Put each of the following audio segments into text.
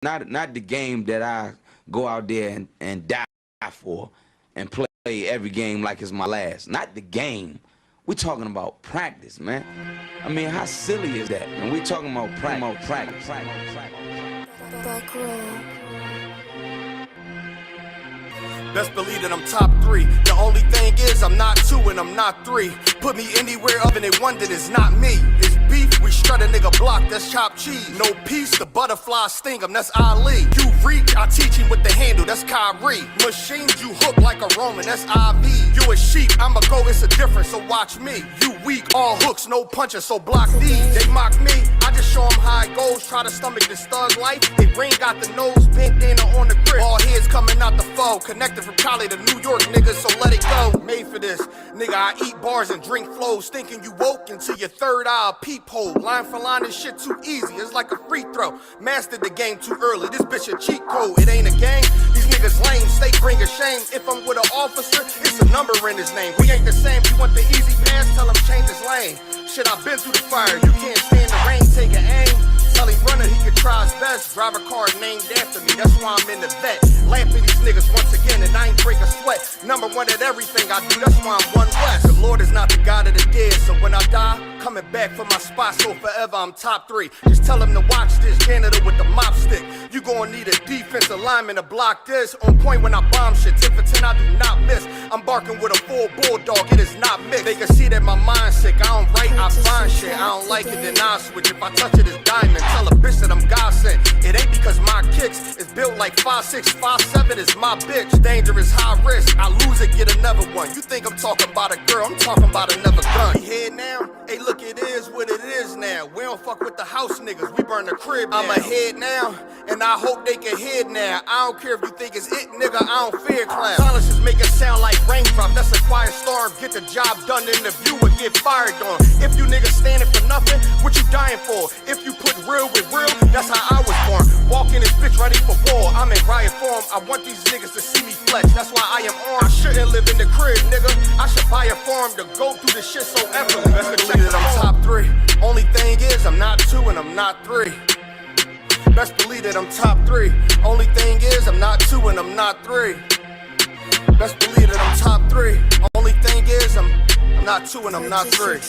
not the game that I go out there and die for and play every game like it's my last. Not the game. We're talking about practice, man. I mean, how silly is that? And we're talking about practice. Back row. Best believe that I'm top 3. The only thing is I'm not 2 and I'm not 3. Put me anywhere other than one that is not me. It's beef, we strut a nigga block, that's chopped cheese. No peace, the butterfly sting him, that's Ali. You reach, I teach him with the handle, that's Kyrie. Machines, you hook like a Roman, that's IV. You a sheep, I'm a goat, it's a difference, so watch me. You weak, all hooks, no punches, so block these. They mock me, I just show them how it goes. Try to stomach this thug life. They ring got the nose bent in on the grip. All heads coming out the foe, connected from Cali to New York, niggas, so let it go. Made for this, nigga, I eat bars and drink flows, thinking you woke into your third eye peephole. Line for line, this shit too easy, it's like a free throw. Mastered the game too early, this bitch a cheat code. It ain't a game, these niggas lame, state bring a shame. If I'm with an officer, it's a number in his name. We ain't the same, you want the easy pass, tell him change his lane. Shit, I've been through the fire, you can't stand the rain, take an aim. Tell him runner, he can try his best. Drive a car named after me, that's why I'm in the vet. Laughing these niggas once again, and I ain't break a sweat. Number one at everything I do, that's why I'm one west. The Lord is not the God of the dead, so when I die, coming back for my spot, so forever I'm top 3. Just tell him to watch this, janitor with the mop stick. You gon' need a defensive lineman to block this. On point when I bomb shit, 10 for 10 I do not miss. I'm barking with a full bulldog, it is not mixed. They can see that my mind's sick, I don't write, I find shit. I don't like it, then I switch. If I touch it, it's diamond. Tell a bitch that I'm God sent. It ain't because my kicks is built like 5'6", 5'7" is my bitch. Dangerous, high risk. I lose it, get another one. You think I'm talking about a girl? I'm talking about another gun. We here now? Hey, look, it is what it is now. We don't fuck with the house niggas. We burn the crib now. I'm ahead now, and I hope they can hear now. I don't care if you think it's it, nigga. I don't fear clowns. Silences make it sound like raindrop. That's a quiet storm. Get the job done in the view and get fired on. If you niggas standing for nothing, what you dying for? If you put real with real, that's how I was born. Walk in this bitch ready for war. I'm in riot form. I want these niggas to see me flex. That's why I am armed. I shouldn't live in the crib, nigga. I should buy a farm to go through this shit so effortless. Best believe that I'm top 3. Only thing is I'm not 2 and I'm not 3. Best believe that I'm top 3. Only thing is I'm not 2 and I'm not 3. Best believe that I'm top 3. Only thing is I'm not 2 and I'm not 3.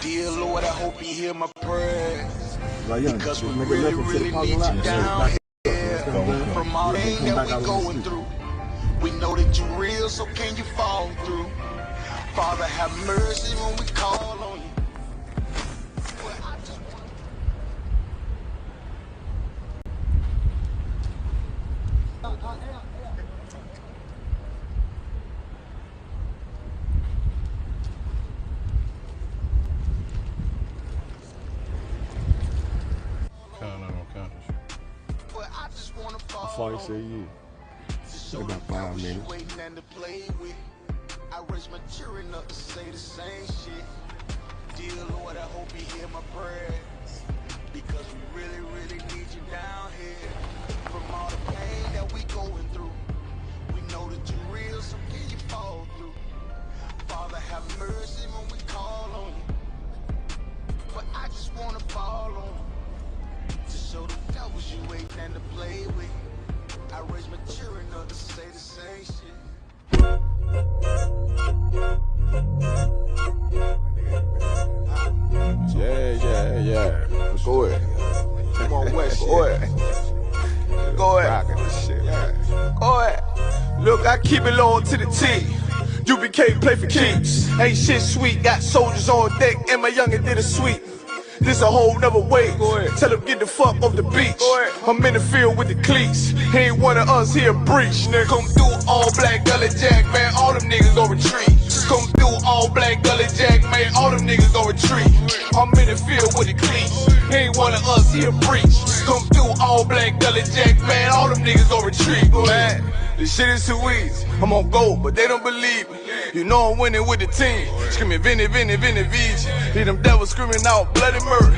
Dear Lord, I hope you hear my prayers, because we really need you down here. From all the pain that we going through, we know that you real, so can you fall through? Father, have mercy when we call on you. How far you say you? About 5 minutes. I raise my children up to say the same shit. Dear Lord, I hope you hear my prayers, because we really, really need you down here. From all the pain that we going through, we know that you're real, so can you fall through? Father, have mercy when we call on you. But I just wanna fall on you, to show the devils you ain't nothing to play with. I raise my children up to say the same shit. Yeah. Go ahead. Come on, West. Go ahead. Go ahead. Go ahead. Look, I keep it low to the T. UBK play for keeps. Ain't shit sweet, got soldiers on deck, and my youngin' did a sweep. This a whole nother way. Tell him get the fuck off the beach. I'm in the field with the cleats. He ain't one of us, he a breach. Nigga, come through all black gully jack, man. All them niggas gon' retreat. Come through all black gully jack, man. All them niggas gon' retreat. I'm in the field with the cleats. He ain't one of us, he a breach. Come through all black gully jack, man. All them niggas gon' retreat. Man, this shit is too easy. I'm on go, but they don't believe me. You know I'm winning with the team. Screaming Vinny, Vinny, Vinny, Vici. Hear them devils screaming out bloody murder.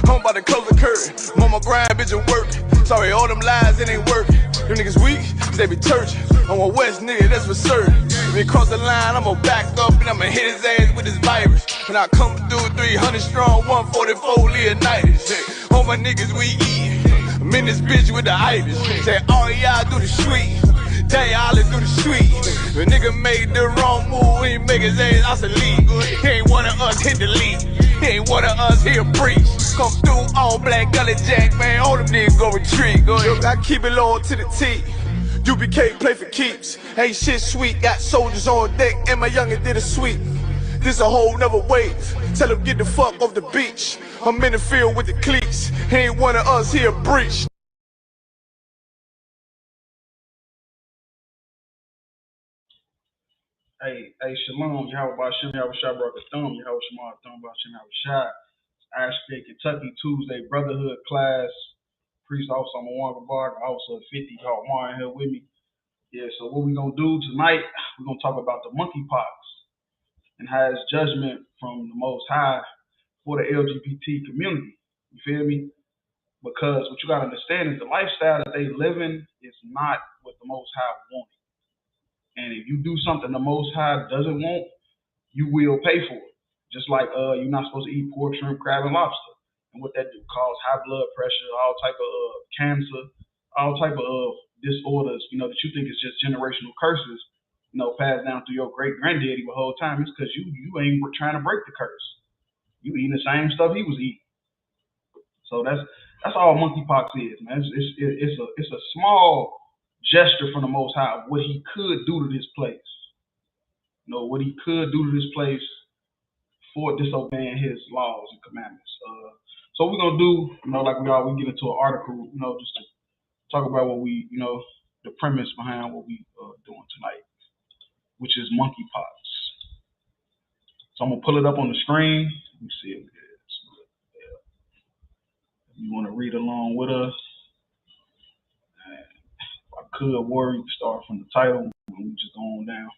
I'm about to close the curtain. Mama grind, bitch, and work. Sorry, all them lies, it ain't working. Them niggas weak, they be church. I'm a West nigga, that's for certain. If he cross the line, I'ma back up and I'ma hit his ass with his virus. And I come through 300 strong, 144 Leonidas. All my niggas we eat. I'm in this bitch with the itis. Say all y'all do the sweet. Tell y'all do the sweet. If a nigga made the wrong move, he make his ass obsolete. He ain't one of us hit the lead. He ain't one of us here preach. Come through all black gully jack, man. All them niggas go retreat. Go ahead. I keep it low to the T. UBK play for keeps. Ain't shit sweet. Got soldiers on deck, and my youngin' did a sweep. This a whole nother wave. Tell him get the fuck off the beach. I'm in the field with the cleats. He ain't one of us here breach. Hey, Shalom, Yahweh Shem, Yahweh Shai, Baruch Thumb, Yahweh Shema, Thumb, Shem, Yahweh Shai. Ashby, Kentucky, Tuesday, Brotherhood class. Priest Officer, I'm a Warren Bar, Officer 50, called Martin here with me. Yeah, so what we're going to do tonight, we're going to talk about the monkeypox and how it's judgment from the Most High for the LGBT community. You feel me? Because what you got to understand is the lifestyle that they living is not what the Most High wants. And if you do something the Most High doesn't want, you will pay for it. Just like you're not supposed to eat pork, shrimp, crab, and lobster. And what that do cause high blood pressure, all type of cancer, all type of disorders, that you think is just generational curses, passed down through your great granddaddy the whole time. It's because you ain't trying to break the curse. You eating the same stuff he was eating. So that's all monkeypox is, man. It's a small gesture from the Most High of what he could do to this place. What he could do to this place for disobeying his laws and commandments. So we're gonna do, like we get into an article, just to talk about what we, the premise behind what we doing tonight, which is monkeypox. So I'm gonna pull it up on the screen. Let me see if it is. If you want to read along with us, if I could, Warrior, you can start from the title and we just go on down.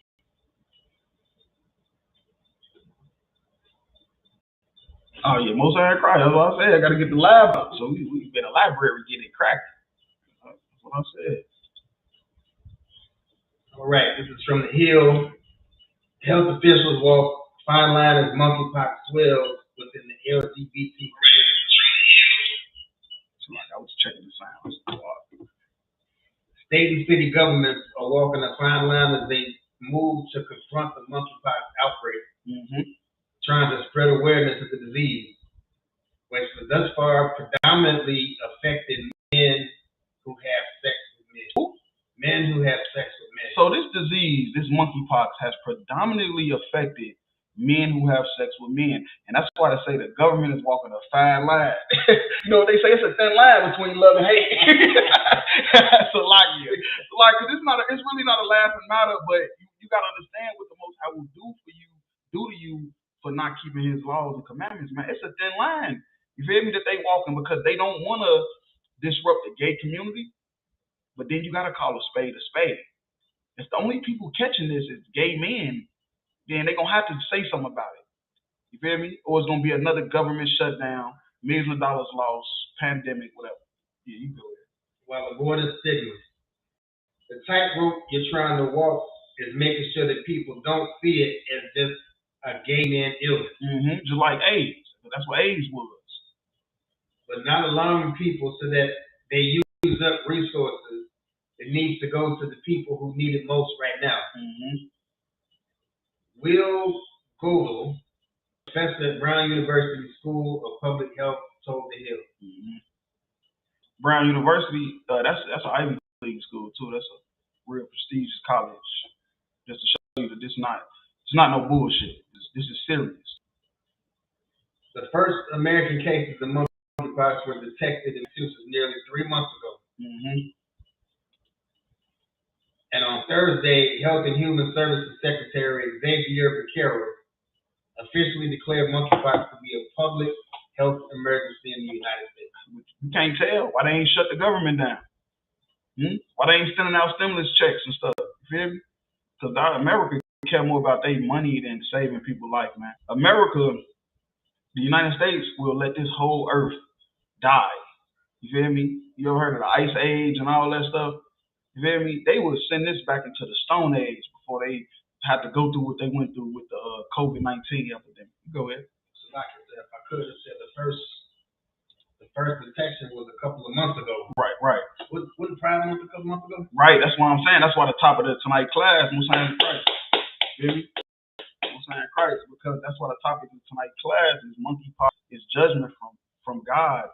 Oh yeah, most I cry. That's what I said. I gotta get the lab up. So we been a library getting it cracking. That's what I said. All right, this is from the Hill. Health officials walk fine line as monkeypox swells within the LGBT community. So like I was checking the sounds. State and city governments are walking a fine line as they move to confront the monkeypox outbreak, trying to spread awareness of the disease, which has thus far predominantly affected men who have sex with men. Men who have sex with men. So this disease, this monkeypox, has predominantly affected men who have sex with men. And that's why they say the government is walking a fine line. They say it's a thin line between love and hate. So because it's really not a laughing matter, but you got to understand what the Most High will do to you for not keeping his laws and commandments, man. It's a thin line. You feel me? That they walking because they don't want to disrupt the gay community, but then you got to call a spade a spade. If the only people catching this is gay men, then they're going to have to say something about it. You feel me? Or it's going to be another government shutdown, millions of dollars lost, pandemic, whatever. Yeah, you go ahead. While avoiding stigma. The tightrope you're trying to walk is making sure that people don't see it as just a gay man illness. Just like AIDS. That's what AIDS was. But not allowing people so that they use up resources that needs to go to the people who need it most right now. Will Godel, professor at Brown University School of Public Health, told The Hill. Brown University, that's an Ivy League school too. That's a real prestigious college. Just to show you that it's not no bullshit. This is serious. The first American cases of monkeypox were detected in Massachusetts nearly 3 months ago. And on Thursday, Health and Human Services Secretary Xavier Becerra officially declared monkeypox to be a public health emergency in the United States. You can't tell why they ain't shut the government down. Why they ain't sending out stimulus checks and stuff. You feel me? Because America care more about their money than saving people's life, man. America, the United States, will let this whole earth died. You feel me? You ever heard of the Ice Age and all that stuff? You feel me? They would send this back into the Stone Age before they had to go through what they went through with the COVID-19 epidemic. Go ahead. So like I said, if I could have said the first detection was a couple of months ago. Right. What Pride Month a couple months ago? Right, that's what I'm saying. That's why the top of the tonight class, I'm saying Christ. You feel me? I'm saying Christ, because that's why the topic of tonight class is monkeypox is judgment from God,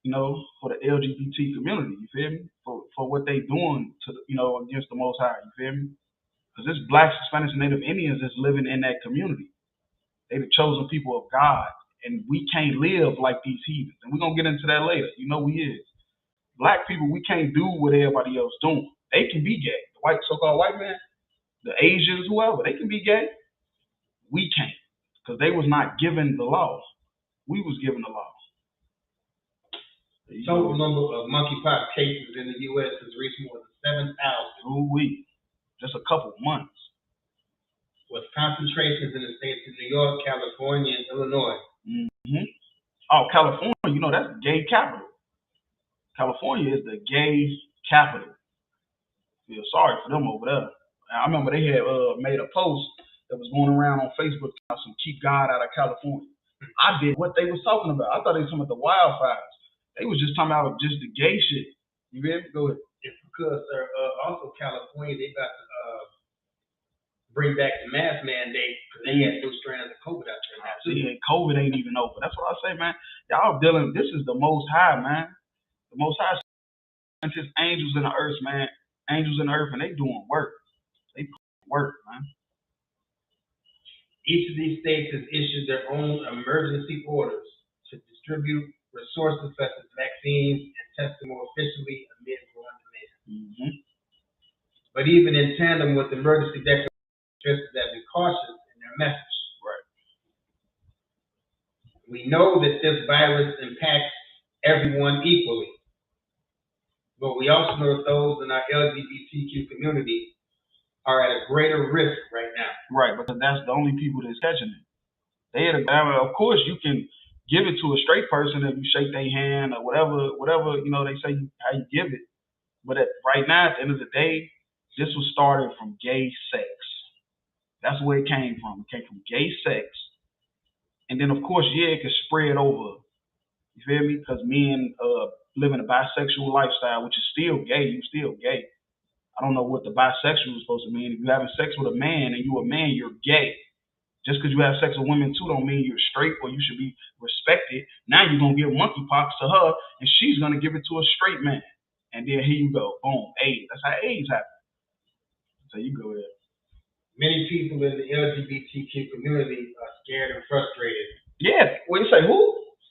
you know, for the LGBT community, you feel me? For what they doing to the, you know, against the Most High, you feel me? Because it's blacks, Hispanics, and Native Indians that's living in that community. They the chosen people of God, and we can't live like these heathens. And we're gonna get into that later. You know we is. Black people, we can't do what everybody else doing. They can be gay. The white so-called white man, the Asians, whoever, they can be gay. We can't, because they was not given the law. We was given the law. The total number of monkeypox cases in the U.S. has reached more than 7,000. Ooh-wee. Just a couple months. With concentrations in the states of New York, California, and Illinois. Mm-hmm. Oh, California, you know, that's the gay capital. California is the gay capital. Feel sorry for them over there. I remember they had made a post that was going around on Facebook about some keep God out of California. I did what they was talking about. I thought they were talking about the wildfires. They was just talking about just the gay shit. You ready? Go ahead. It's because they're also California, they got to bring back the mask mandate because they had new strands of COVID out there now. See, COVID ain't even over. That's what I say, man. Y'all dealing. This is the Most High, man. The Most High sent his angels in the earth, man. Angels in the earth, and they doing work. They work, man. Each of these states has issued their own emergency orders to distribute resources such as vaccines and testing more efficiently amid growing demand. Mm-hmm. But even in tandem with emergency declarations, that be cautious in their message. Right. We know that this virus impacts everyone equally, but we also know that those in our LGBTQ community are at a greater risk right now. Right, because that's the only people that's catching it. Of course, you can give it to a straight person if you shake their hand or whatever you know they say how you give it. But right now, at the end of the day, this was started from gay sex. That's where it came from. It came from gay sex. And then, of course, yeah, it could spread over. You feel me? Because men living a bisexual lifestyle, which is still gay, you still gay. I don't know what the bisexual is supposed to mean. If you're having sex with a man and you're a man, you're gay. Just because you have sex with women too don't mean you're straight or you should be respected. Now you're going to give monkeypox to her and she's going to give it to a straight man. And then here you go. Boom. AIDS. That's how AIDS happens. So you go ahead. Many people in the LGBTQ community are scared and frustrated. Yeah. What you say? Who?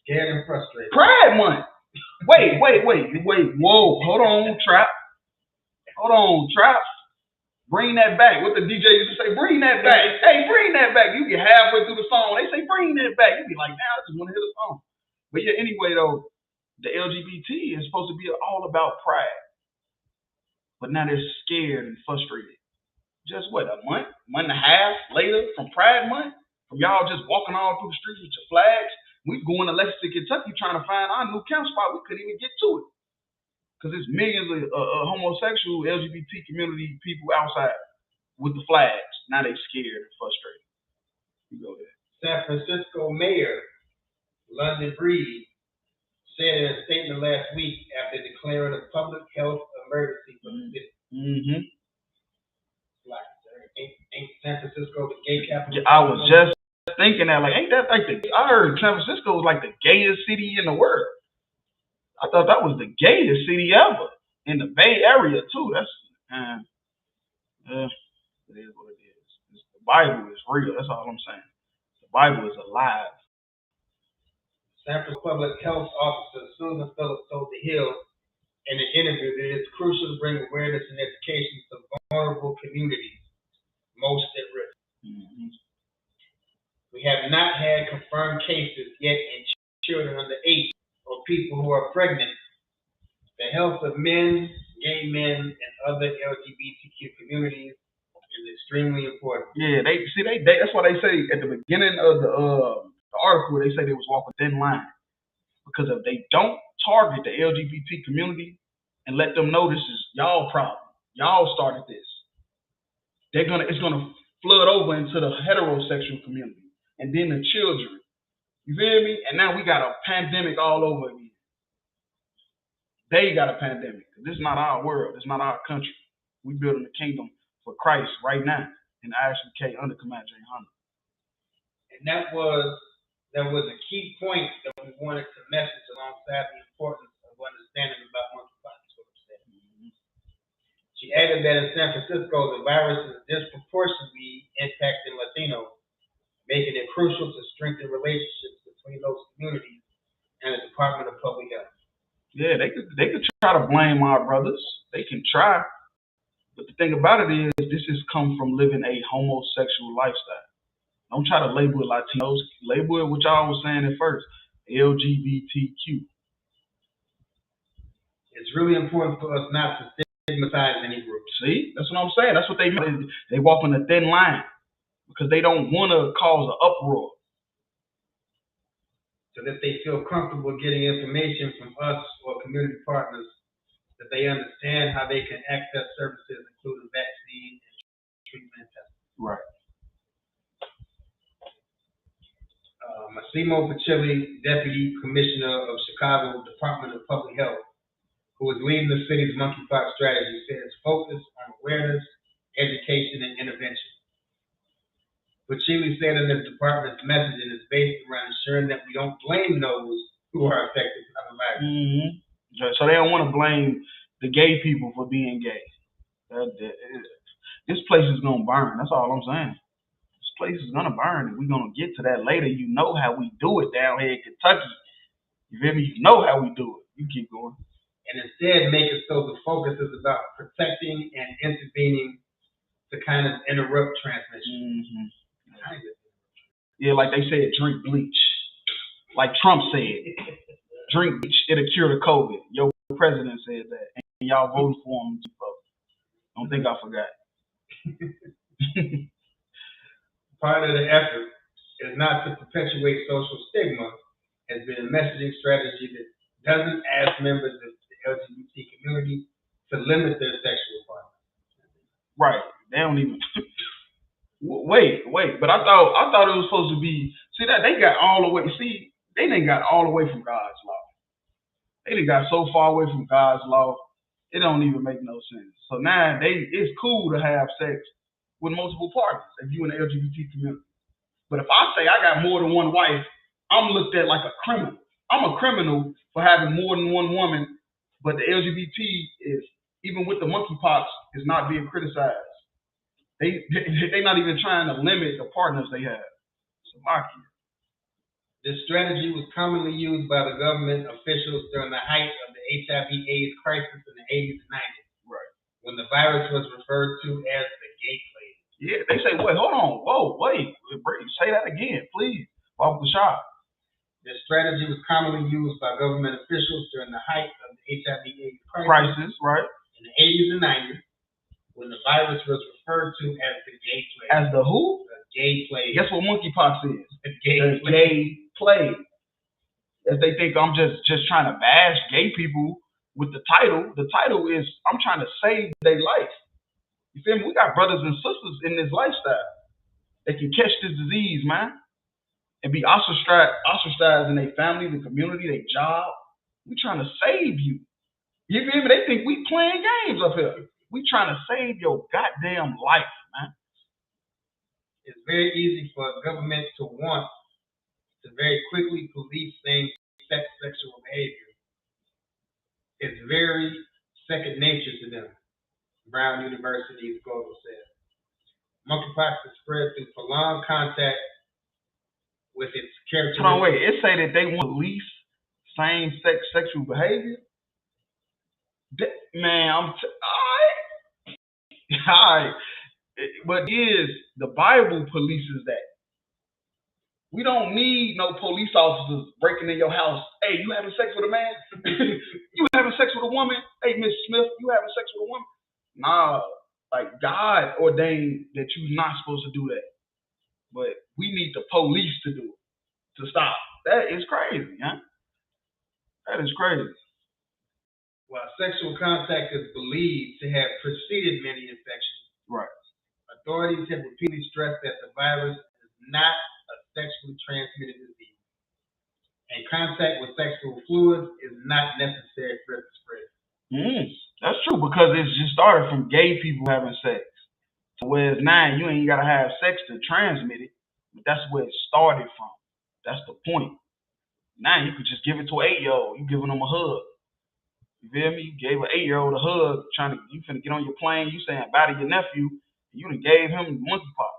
Scared and frustrated. Pride Month. Wait. Whoa. Hold on, Trap. Bring that back. What the DJ used to say, bring that back. Hey, bring that back. You get halfway through the song. They say, bring that back. You be like, nah, I just want to hear the song. But yeah, anyway, though, the LGBT is supposed to be all about pride. But now they're scared and frustrated. Just what, a month and a half later from Pride Month? From y'all just walking all through the streets with your flags? We going to Lexington, Kentucky trying to find our new camp spot. We couldn't even get to it. Because there's millions of homosexual LGBT community people outside with the flags. Now they scared and frustrated. You go there. San Francisco Mayor London Breed said in a statement last week after declaring a public health emergency for the city. Mm-hmm. Like, ain't San Francisco the gay capital? I was just thinking that, like, ain't that like I heard San Francisco was like the gayest city in the world. I thought that was the gayest city ever in the Bay Area too. That's it is what it is. The Bible is real. That's all I'm saying. The Bible is alive. San Francisco Public Health Officer Susan Phillips told The Hill in an interview that it's crucial to bring awareness and education to vulnerable communities most at risk. Mm-hmm. We have not had confirmed cases yet in children under 8 or people who are pregnant. The health of men, gay men, and other LGBTQ communities is extremely important. Yeah, they that's why they say at the beginning of the article they say they was walking thin line. Because if they don't target the LGBT community and let them know this is y'all problem, y'all started this, it's gonna flood over into the heterosexual community and then the children. You feel me? And now we got a pandemic all over again. They got a pandemic. This is not our world. It's not our country. We building the kingdom for Christ right now in Ashley K under Commander J. Hunter. And that was a key point that we wanted to message alongside the importance of understanding about monkeypox. Mm-hmm. She added that in San Francisco, the virus is disproportionately impacting Latinos, making it crucial to strengthen relationships between those communities and the Department of Public Health. Yeah, they could try to blame our brothers. They can try. But the thing about it is, this has come from living a homosexual lifestyle. Don't try to label it Latinos. Label it what y'all was saying at first, LGBTQ. It's really important for us not to stigmatize any group. See, that's what I'm saying. That's what they mean. They walk on a thin line because they don't want to cause an uproar. So that they feel comfortable getting information from us or community partners, that they understand how they can access services, including vaccine and treatment and testing. Right. Massimo Pachilli, Deputy Commissioner of Chicago Department of Public Health, who is leading the city's monkeypox strategy, said it's focused on awareness, education, and intervention. Pachilli said in his department's messaging is based around ensuring that we don't blame those who are affected by the virus. Mm-hmm. So they don't want to blame the gay people for being gay. This place is going to burn. That's all I'm saying. This place is going to burn, and we're going to get to that later. You know how we do it down here in Kentucky. You feel me? You know how we do it. You keep going. And instead make it so the focus is about protecting and intervening to kind of interrupt transmission. Mm-hmm. Yeah, like they said, drink bleach. Like Trump said, drink bleach, it'll cure the COVID. Your president said that, and y'all voted for him. Don't think I forgot. Part of the effort is not to perpetuate social stigma, has been a messaging strategy that doesn't ask members of the LGBT community to limit their sexual partners. Right. They don't even. Wait. But I thought it was supposed to be. See that they got all the way. See, they done got all the way from God's law. They done got so far away from God's law, it don't even make no sense. So now it's cool to have sex with multiple partners if you in the LGBT community. But if I say I got more than one wife, I'm looked at like a criminal. I'm a criminal for having more than one woman. But the LGBT is, even with the monkeypox, is not being criticized. They're not even trying to limit the partners they have. This strategy was commonly used by the government officials during the height of the HIV/AIDS crisis in the 80s and 90s. Right. When the virus was referred to as the gay plague. Yeah, they say, wait, hold on, whoa, wait, say that again, please. Off the shot. This strategy was commonly used by government officials during the height of the HIV/AIDS crisis, right? In the 80s and 90s. When the virus was referred to as the gay plague. As the who? The gay plague. Guess what monkeypox is? The gay plague. If they think I'm just trying to bash gay people with the title is I'm trying to save their life. You feel me? We got brothers and sisters in this lifestyle. They can catch this disease, man, and be ostracized in their family, the community, their job. We trying to save you. You feel me? They think we playing games up here. We trying to save your goddamn life, man. It's very easy for a government to want to very quickly police same-sex sexual behavior. It's very second nature to them, Brown University's Global said. Monkeypox is spread through prolonged contact with its characteristics. Hold on, wait. It say that they want to police same-sex sexual behavior? Man, all right. But the Bible polices that. We don't need no police officers breaking in your house. Hey, you having sex with a man? You having sex with a woman? Hey, Miss Smith, you having sex with a woman? Nah, like God ordained that you're not supposed to do that. But we need the police to do it, to stop. That is crazy, huh? That is crazy. While sexual contact is believed to have preceded many infections, right? Authorities have repeatedly stressed that the virus is not a sexually transmitted disease, and contact with sexual fluids is not necessary for it to spread. That's true, because it's just started from gay people having sex. So whereas now you ain't gotta have sex to transmit it, but that's where it started from. That's the point. Now you could just give it to an 8-year-old. You giving them a hug. You feel me? You gave an 8-year-old a hug, you finna get on your plane, you saying bye to your nephew, you done gave him monkeypox.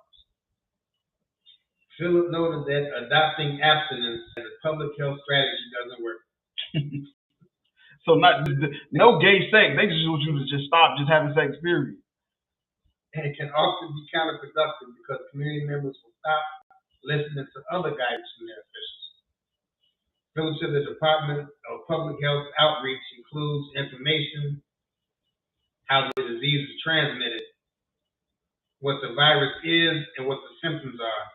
Philip noted that adopting abstinence as a public health strategy doesn't work. So no gay sex, they just want you to just stop just having sex, period. And it can often be counterproductive because community members will stop listening to other guidance from their officials. Philip said the Department of Public Health outreach includes information how the disease is transmitted, what the virus is and what the symptoms are,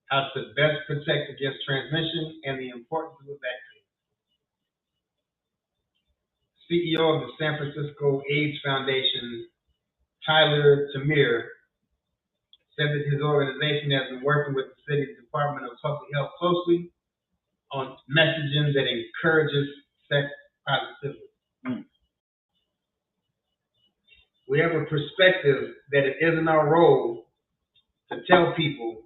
how to best protect against transmission, and the importance of a vaccine. CEO of the San Francisco AIDS Foundation, Tyler Tamir, said that his organization has been working with the city's Department of Public Health closely on messaging that encourages sex positivity. We have a perspective that it isn't our role to tell people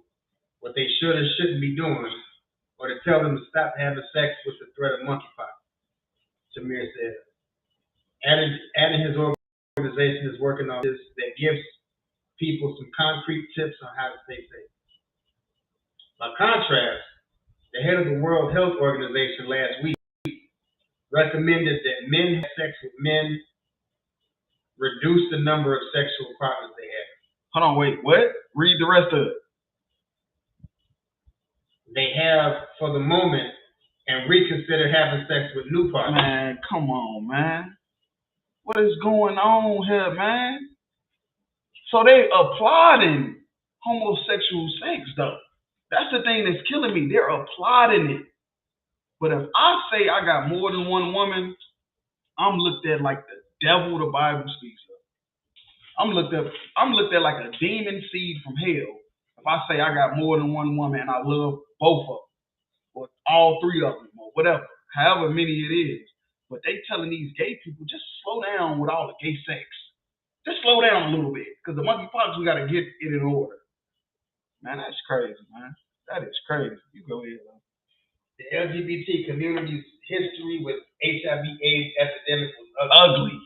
what they should or shouldn't be doing, or to tell them to stop having sex with the threat of monkeypox, Tamir said. Adding his organization is working on this that gives people some concrete tips on how to stay safe. By contrast, the head of the World Health Organization last week recommended that men have sex with men reduce the number of sexual partners they have. Hold on, wait, what? Read the rest of it. They have for the moment and reconsider having sex with new partners. Man, come on, man. What is going on here, man? So they applauding homosexual sex, though. That's the thing that's killing me. They're applauding it. But if I say I got more than one woman, I'm looked at like the devil the Bible speaks of. I'm looked at like a demon seed from hell. If I say I got more than one woman and I love both of them, or all three of them, or whatever, however many it is. But they telling these gay people, just slow down with all the gay sex. Just slow down a little bit, because the monkeypox, we got to get it in order. Man, that's crazy, man. That is crazy. You go ahead, man. The LGBT community's history with HIV/AIDS epidemic was ugly.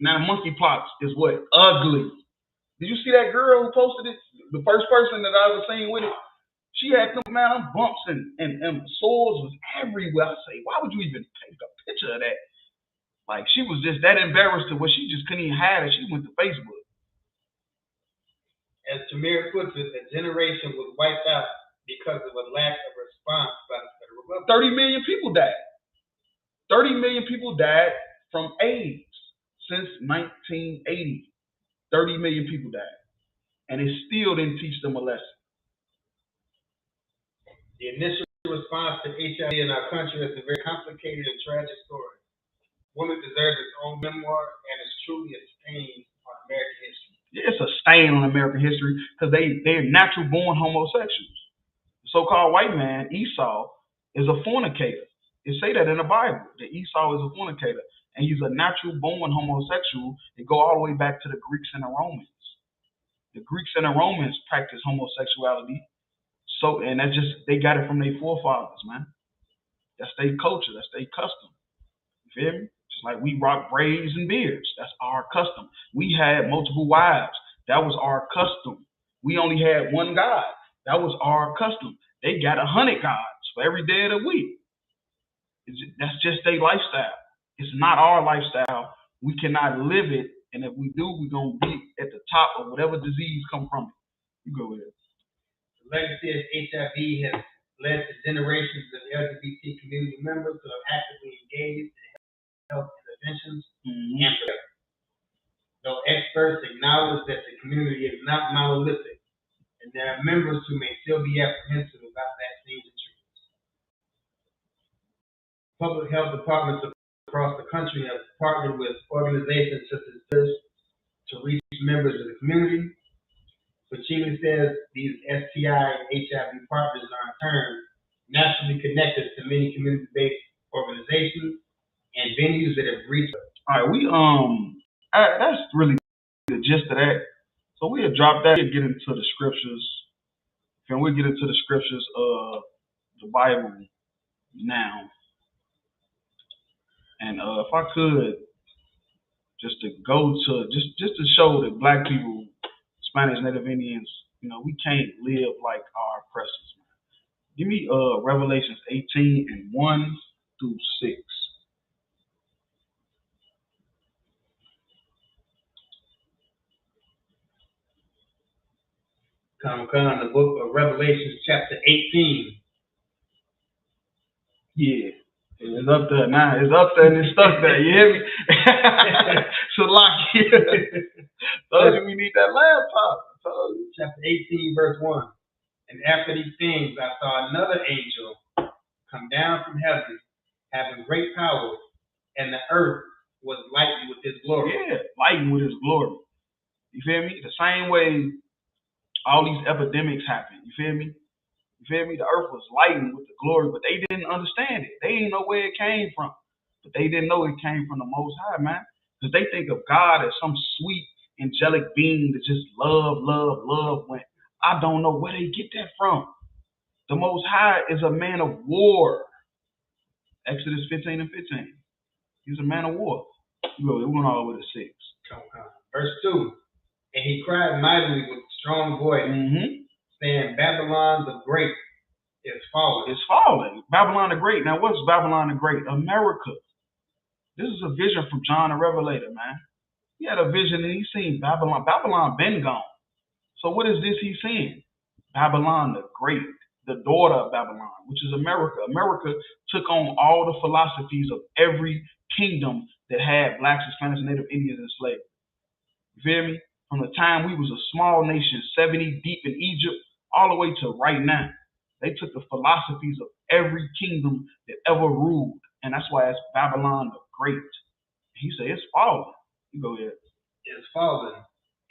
Now, monkeypox is what? Ugly. Did you see that girl who posted it? The first person that I ever seen with it? She had them, man, bumps and sores was everywhere. I say, why would you even take a picture of that? Like, she was just that embarrassed to where she just couldn't even hide it. She went to Facebook. As Tamir puts it, a generation was wiped out because of a lack of response by the federal government. 30 million people died. 30 million people died from AIDS since 1980. 30 million people died. And it still didn't teach them a lesson. The initial response to HIV in our country is a very complicated and tragic story. One that deserves its own memoir and is truly a stain on American history. Yeah, it's a stain on American history because they're natural born homosexuals. The so-called white man, Esau, is a fornicator. It say that in the Bible, that Esau is a fornicator. And he's a natural born homosexual. They go all the way back to the Greeks and the Romans. The Greeks and the Romans practiced homosexuality. So, and that's just, they got it from their forefathers, man. That's their culture. That's their custom. You feel me? Just like we rock braids and beards. That's our custom. We had multiple wives. That was our custom. We only had one God. That was our custom. They got 100 gods for every day of the week. That's just their lifestyle. It's not our lifestyle. We cannot live it. And if we do, we're going to be at the top of whatever disease come from it. You go ahead. The legacy of HIV has led to generations of LGBT community members who have actively engaged in health interventions and prevention. Though experts acknowledge that the community is not monolithic, and there are members who may still be apprehensive about vaccines and treatments. Public health departments across the country have partnered with organizations such as this to reach members of the community. But Chile says these STI and HIV partners are in turn naturally connected to many community-based organizations and venues that have reached. All right, that's really the gist of that. So we'll drop that and get into the scriptures. Can we get into the scriptures of the Bible now? And if I could, just to go to just to show that Black people, Spanish, Native Indians, we can't live like our oppressors, man. Give me Revelations 18 and 1 through 6. Come, the book of Revelation, chapter 18. Yeah. It's up there now. It's up there and it's stuck there. You hear me? So lock it. Told you we need that laptop. Chapter 18, verse 1. And after these things, I saw another angel come down from heaven, having great power, and the earth was lightened with his glory. Yeah, lightened with his glory. You feel me? The same way all these epidemics happen. You feel me? You feel me? The earth was lightened with the glory, but they didn't understand it. They didn't know where it came from. But they didn't know it came from the Most High, man. Because they think of God as some sweet, angelic being that just love, when I don't know where they get that from. The Most High is a man of war. Exodus 15 and 15. He's a man of war. We went all the way to 6. Verse 2. And he cried mightily with a strong voice, saying, Babylon the Great is fallen. It's fallen. Babylon the Great. Now, what's Babylon the Great? America. This is a vision from John the Revelator, man. He had a vision and he seen Babylon. Babylon been gone. So what is this he's seeing? Babylon the Great, the daughter of Babylon, which is America. America took on all the philosophies of every kingdom that had Blacks, Hispanics, and Native Indians in slavery. You feel me? From the time we was a small nation, 70 deep in Egypt, all the way to right now. They took the philosophies of every kingdom that ever ruled. And that's why it's Babylon the Great. He said it's fallen. You go ahead. It's fallen.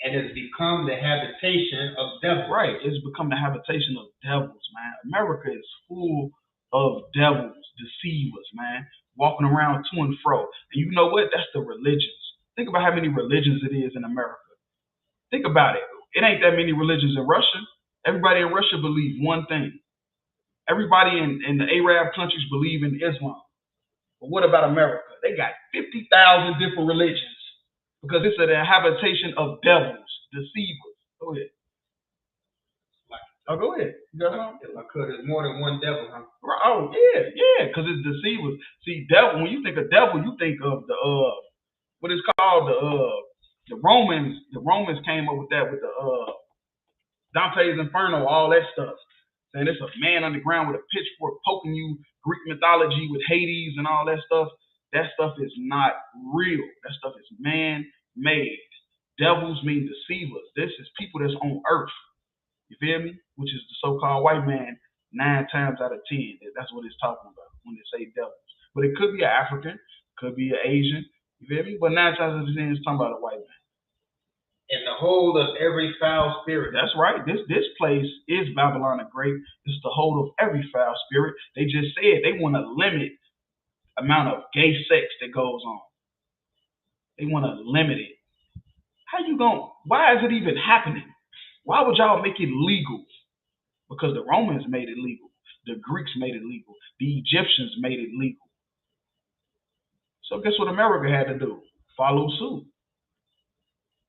And it's become the habitation of devils. Right. It's become the habitation of devils, man. America is full of devils, deceivers, man, walking around to and fro. And you know what? That's the religions. Think about how many religions it is in America. Think about it. It ain't that many religions in Russia. Everybody in Russia believes one thing. Everybody in the Arab countries believe in Islam. But what about America? They got 50,000 different religions because it's a habitation of devils, deceivers. Go ahead. Go ahead. You got something? There's more than one devil, huh? Oh, yeah, because it's deceivers. See, devil. When you think of devil, you think of the what is called the Romans. The Romans came up with that with the Dante's Inferno, all that stuff. Saying it's a man underground with a pitchfork poking you. Greek mythology with Hades and all that stuff. That stuff is not real. That stuff is man-made. Devils mean deceivers. This is people that's on earth. You feel me? Which is the so-called white man 9 times out of 10. That's what it's talking about when they say devils. But it could be an African, could be an Asian. You feel me? But 9 times out of 10, it's talking about a white man. And the hold of every foul spirit. That's right. This place is Babylon the Great. It's the hold of every foul spirit. They just said they want to limit amount of gay sex that goes on. They want to limit it. How you going? Why is it even happening? Why would y'all make it legal? Because the Romans made it legal. The Greeks made it legal. The Egyptians made it legal. So guess what America had to do? Follow suit.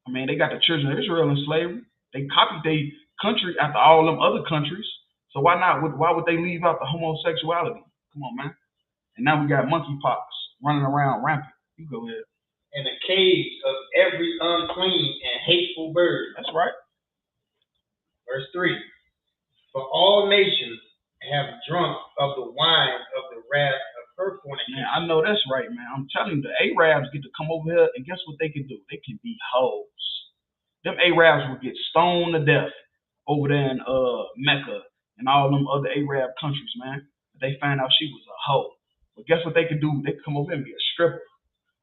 I mean, they got the children of Israel in slavery. They copied their country after all them other countries. So why not? Why would they leave out the homosexuality? Come on, man. And now we got monkeypox running around rampant. You go ahead. And the cage of every unclean and hateful bird. That's right. Verse 3. For all nations have drunk of the wine of the wrath of her fornication. Man, I know that's right, man. I'm telling you, the Arabs get to come over here, and guess what they can do? They can be hoes. Them Arabs will get stoned to death over there in Mecca and all them other Arab countries, man. They found out she was a hoe. But guess what they can do? They can come over and be a stripper,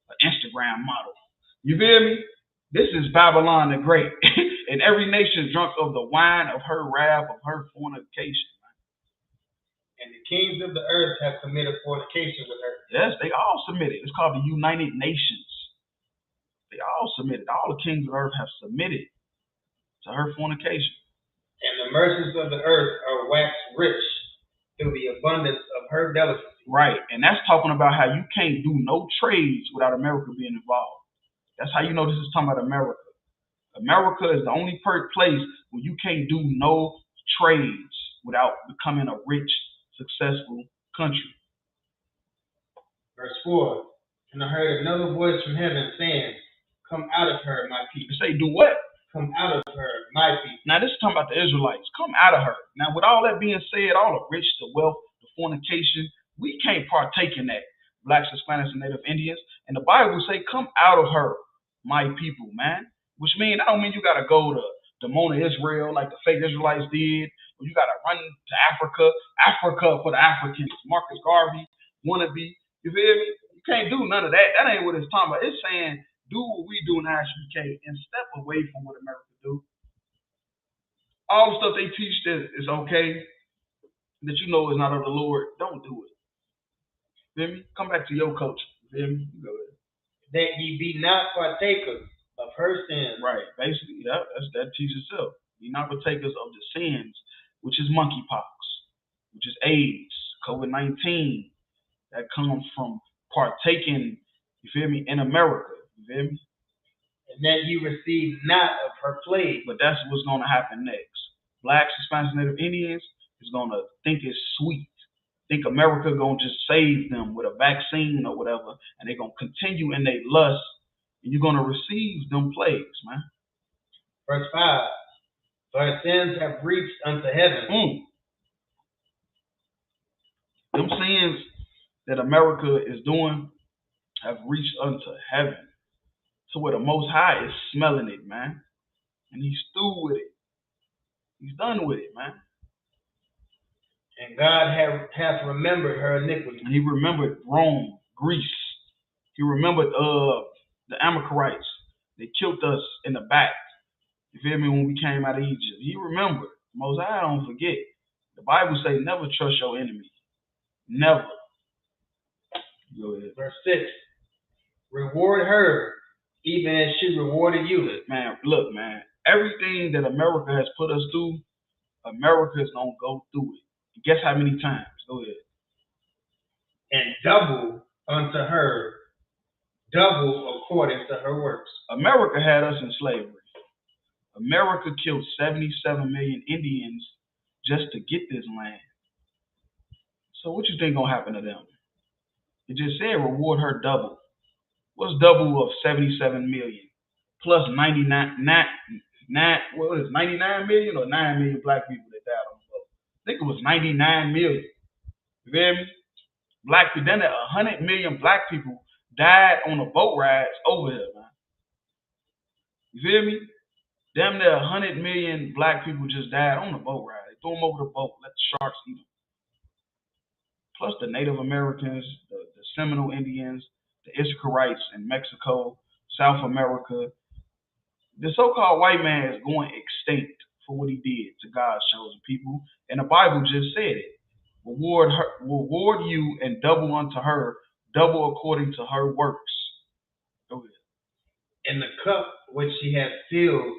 an Instagram model. You feel me? This is Babylon the Great. And every nation drunk of the wine of her wrath, of her fornication. And the kings of the earth have committed fornication with her. Yes, they all submitted. It's called the United Nations. They all submitted. All the kings of the earth have submitted to her fornication. And the merchants of the earth are waxed rich through the abundance of her delicacy. Right, and that's talking about how you can't do no trades without America being involved. That's how you know this is talking about America. America is the only place where you can't do no trades without becoming a rich, successful country. Verse 4, and I heard another voice from heaven saying, come out of her, my people. They say, do what? Come out of her, my people. Now, this is talking about the Israelites. Come out of her. Now, with all that being said, all the rich, the wealth, the fornication, we can't partake in that. Blacks, Hispanics, and Native Indians. And the Bible say, come out of her, my people, man. Which means, I don't mean you got to go to Mona Israel like the fake Israelites did. Or you got to run to Africa. Africa for the Africans. Marcus Garvey, wannabe. You feel me? You can't do none of that. That ain't what it's talking about. It's saying, do what we do in HBK and step away from what America do. All the stuff they teach that is okay, that you know is not of the Lord, don't do it. Feel me? Come back to your culture. Feel me? Go ahead. That ye be not partakers of her sins. Right. Basically, that teaches itself. Be not partakers of the sins, which is monkeypox, which is AIDS, COVID-19, that comes from partaking, you feel me, in America. You feel me? And that you receive not of her plague. But that's what's going to happen next. Blacks, Hispanics, Native Indians is going to think it's sweet. Think America going to just save them with a vaccine or whatever, and they're going to continue in their lust, and you're going to receive them plagues, man. Verse 5, for her sins have reached unto heaven. Them sins that America is doing have reached unto heaven. To where the Most High is smelling it, man. And he's through with it. He's done with it, man. And God hath remembered her iniquity. And he remembered Rome, Greece. He remembered the Amalekites. They killed us in the back. You feel me? When we came out of Egypt. He remembered. Most High don't forget. The Bible says never trust your enemy. Never. Go ahead. Verse 6. Reward her even as she rewarded you. Man, look, man. Everything that America has put us through, America is going to go through it. Guess how many times? Go ahead. And double unto her, double according to her works. America had us in slavery. America killed 77 million Indians just to get this land. So what you think going to happen to them? It just said reward her double. What's double of 77 million? Plus 99 million or 9 million black people that died on the boat? I think it was 99 million. You feel me? Black people, then 100 million black people died on the boat rides over here, man. You feel me? Damn near 100 million black people just died on the boat ride. They threw them over the boat, let the sharks eat them. Plus the Native Americans, the Seminole Indians, the Ishikarites in Mexico, South America. The so-called white man is going extinct for what he did to God's chosen people. And the Bible just said it. Reward you and double unto her, double according to her works. Go ahead. And the cup which she had filled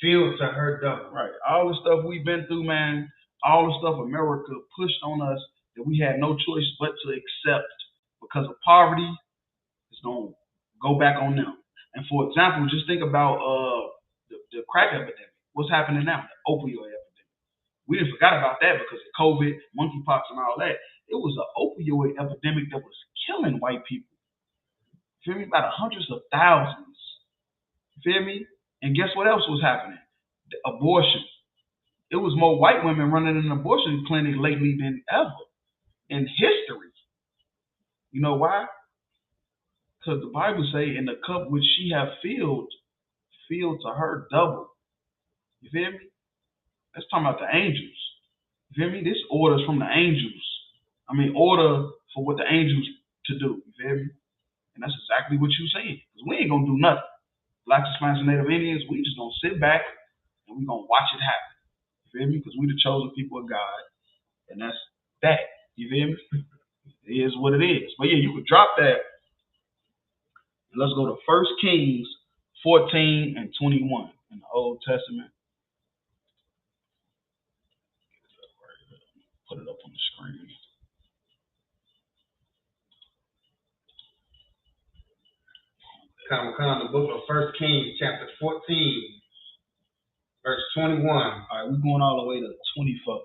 to her double. Right. All the stuff we've been through, man, all the stuff America pushed on us that we had no choice but to accept because of poverty, it's going to go back on them. And for example, just think about the crack epidemic. What's happening now? The opioid epidemic. We didn't forgot about that because of COVID, monkeypox, and all that. It was an opioid epidemic that was killing white people. You feel me? By the hundreds of thousands. You feel me? And guess what else was happening? The abortion. It was more white women running an abortion clinic lately than ever in history. You know why? Because the Bible say, in the cup which she have filled to her double. You feel me? That's talking about the angels. You feel me? This order's from the angels. order for what the angels to do. You feel me? And that's exactly what you're saying. Because we ain't gonna do nothing. Blacks, Hispanics, and Native Indians, we just gonna sit back and we gonna watch it happen. You feel me? Because we the chosen people of God, and that's that. You feel me? It is what it is. But yeah, you could drop that. And let's go to 1 Kings 14 and 21 in the Old Testament. Put it up on the screen. The book of 1 Kings, chapter 14, verse 21. All right, we're going all the way to 24.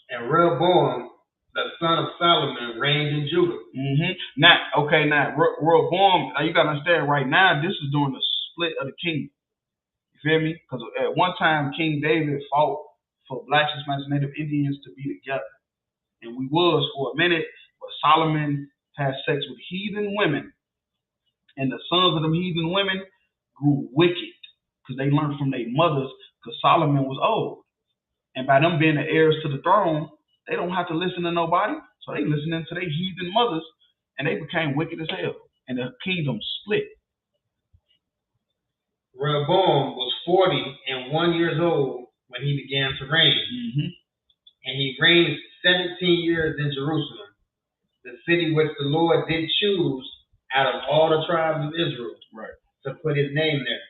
And Rehoboam, the son of Solomon, reigned in Judah. Now Rehoboam, you got to understand right now, this is during the split of the kingdom. You feel me? Because at one time, King David fought for Blacks, Hispanics, and Native Indians to be together. And we was for a minute, but Solomon had sex with heathen women. And the sons of them heathen women grew wicked because they learned from their mothers because Solomon was old. And by them being the heirs to the throne, they don't have to listen to nobody. So they listening to their heathen mothers, and they became wicked as hell. And the kingdom split. Rehoboam was 41 years old when he began to reign. And he reigned 17 years in Jerusalem, the city which the Lord did choose out of all the tribes of Israel to put his name there.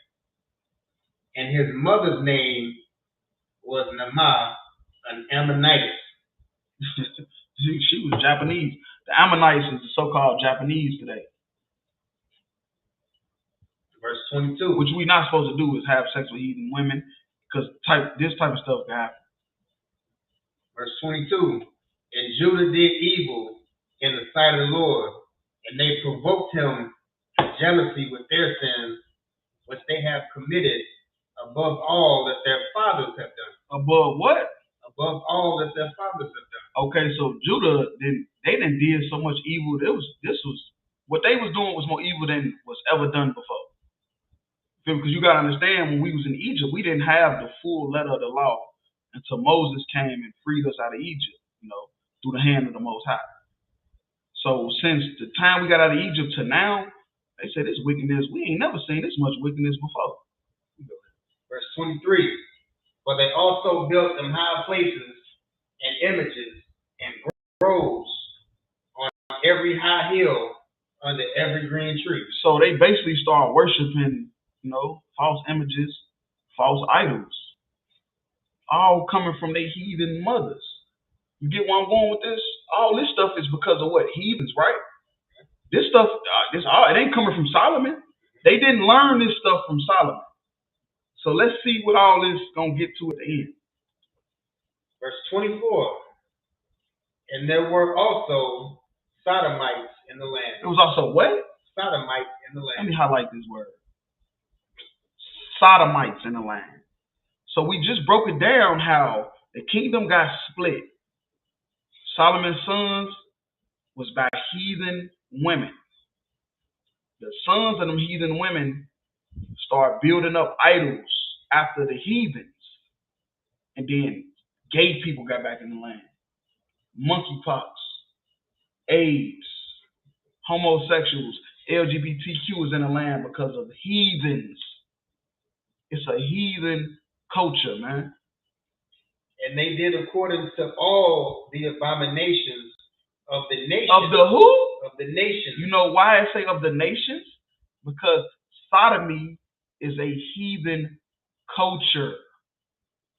And his mother's name was Naamah, an Ammonitess. She was Japanese. The Ammonites is the so-called Japanese today. Verse 22. Which we're not supposed to do is have sex with heathen women, because this type of stuff can happen. Verse 22. And Judah did evil in the sight of the Lord, and they provoked him to jealousy with their sins, which they have committed above all that their fathers have done. Above what? Above all that their fathers have done. Okay, so Judah did so much evil. This was what they was doing was more evil than was ever done before. Because you gotta understand, when we was in Egypt, we didn't have the full letter of the law until Moses came and freed us out of Egypt, through the hand of the Most High. So since the time we got out of Egypt to now, they said this wickedness, we ain't never seen this much wickedness before. Verse 23. For they also built them high places and images and groves on every high hill under every green tree. So they basically start worshiping, false images, false idols, all coming from their heathen mothers. You get where I'm going with this? All this stuff is because of what? Heathens, right? This stuff, it ain't coming from Solomon. They didn't learn this stuff from Solomon. So let's see what all this is going to get to at the end. Verse 24. And there were also sodomites in the land. It was also what? Sodomites in the land. Let me highlight this word. Sodomites in the land. So we just broke it down how the kingdom got split. Solomon's sons was by heathen women. The sons of them heathen women start building up idols after the heathens. And then gay people got back in the land. Monkeypox, AIDS, homosexuals, LGBTQ is in the land because of heathens. It's a heathen culture, man. And they did according to all the abominations of the nations. Of the who? Of the nations. You know why I say of the nations? Because sodomy is a heathen culture.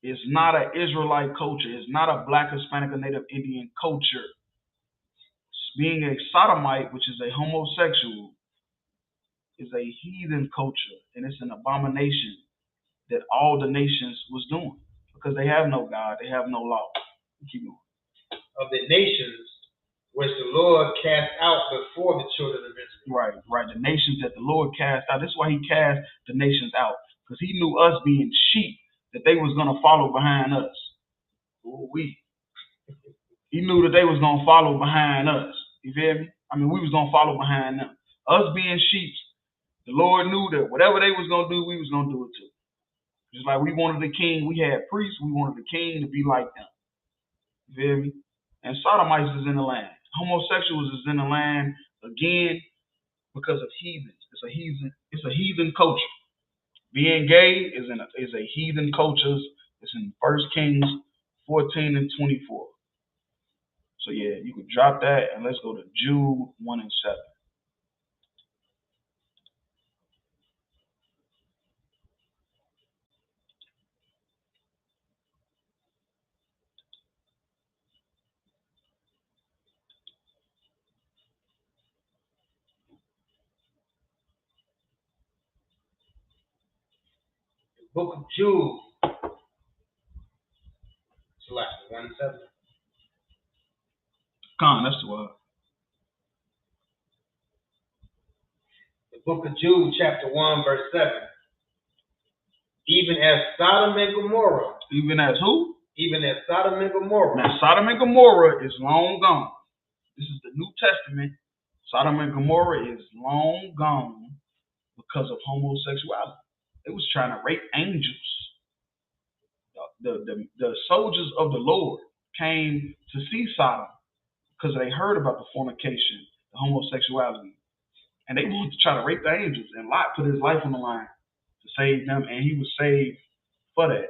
It's not an Israelite culture. It's not a Black, Hispanic, or Native Indian culture. Being a sodomite, which is a homosexual, is a heathen culture. And it's an abomination that all the nations was doing. Because they have no God. They have no law. Keep going. Of the nations which the Lord cast out before the children of Israel. Right. The nations that the Lord cast out. This is why he cast the nations out. Because he knew us being sheep, that they was going to follow behind us. He knew that they was going to follow behind us. You feel me? We was going to follow behind them. Us being sheep, the Lord knew that whatever they was going to do, we was going to do it too. Just like we wanted the king, we had priests, we wanted the king to be like them. You feel me? and sodomites is in the land. Homosexuals is in the land again because of heathens. It's a heathen culture. Being gay is a heathen culture. It's in 1 Kings 14 and 24. So yeah, you could drop that and let's go to Jude 1 and 7. Book of Jude. Select 1 and 7. That's the word. The book of Jude, chapter 1, verse 7. Even as Sodom and Gomorrah. Even as who? Even as Sodom and Gomorrah. Now, Sodom and Gomorrah is long gone. This is the New Testament. Sodom and Gomorrah is long gone because of homosexuality. They was trying to rape angels. The soldiers of the Lord came to see Sodom because they heard about the fornication, the homosexuality, and they wanted to try to rape the angels. And Lot put his life on the line to save them, and he was saved for that.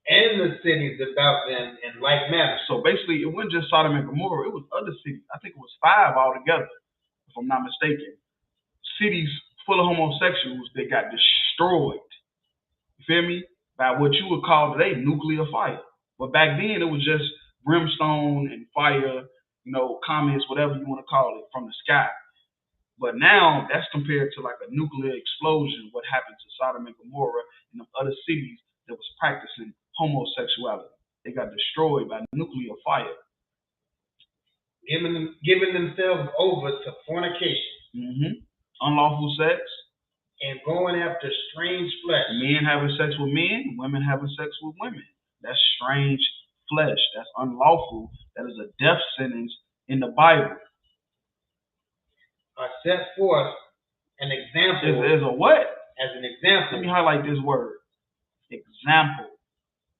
And the cities about them in like manner. So basically, it wasn't just Sodom and Gomorrah. It was other cities. I think it was 5 altogether, if I'm not mistaken. Cities full of homosexuals that got destroyed. You feel me? By what you would call today nuclear fire. But back then, it was just brimstone and fire, comets, whatever you want to call it, from the sky. But now, that's compared to like a nuclear explosion, what happened to Sodom and Gomorrah and the other cities that was practicing homosexuality. They got destroyed by nuclear fire. Giving themselves over to fornication. Mm-hmm. Unlawful sex. And going after strange flesh. Men having sex with men, women having sex with women. That's strange flesh. That's unlawful. That is a death sentence in the Bible. Are set forth an example. As a what? As an example. Let me highlight this word. Example.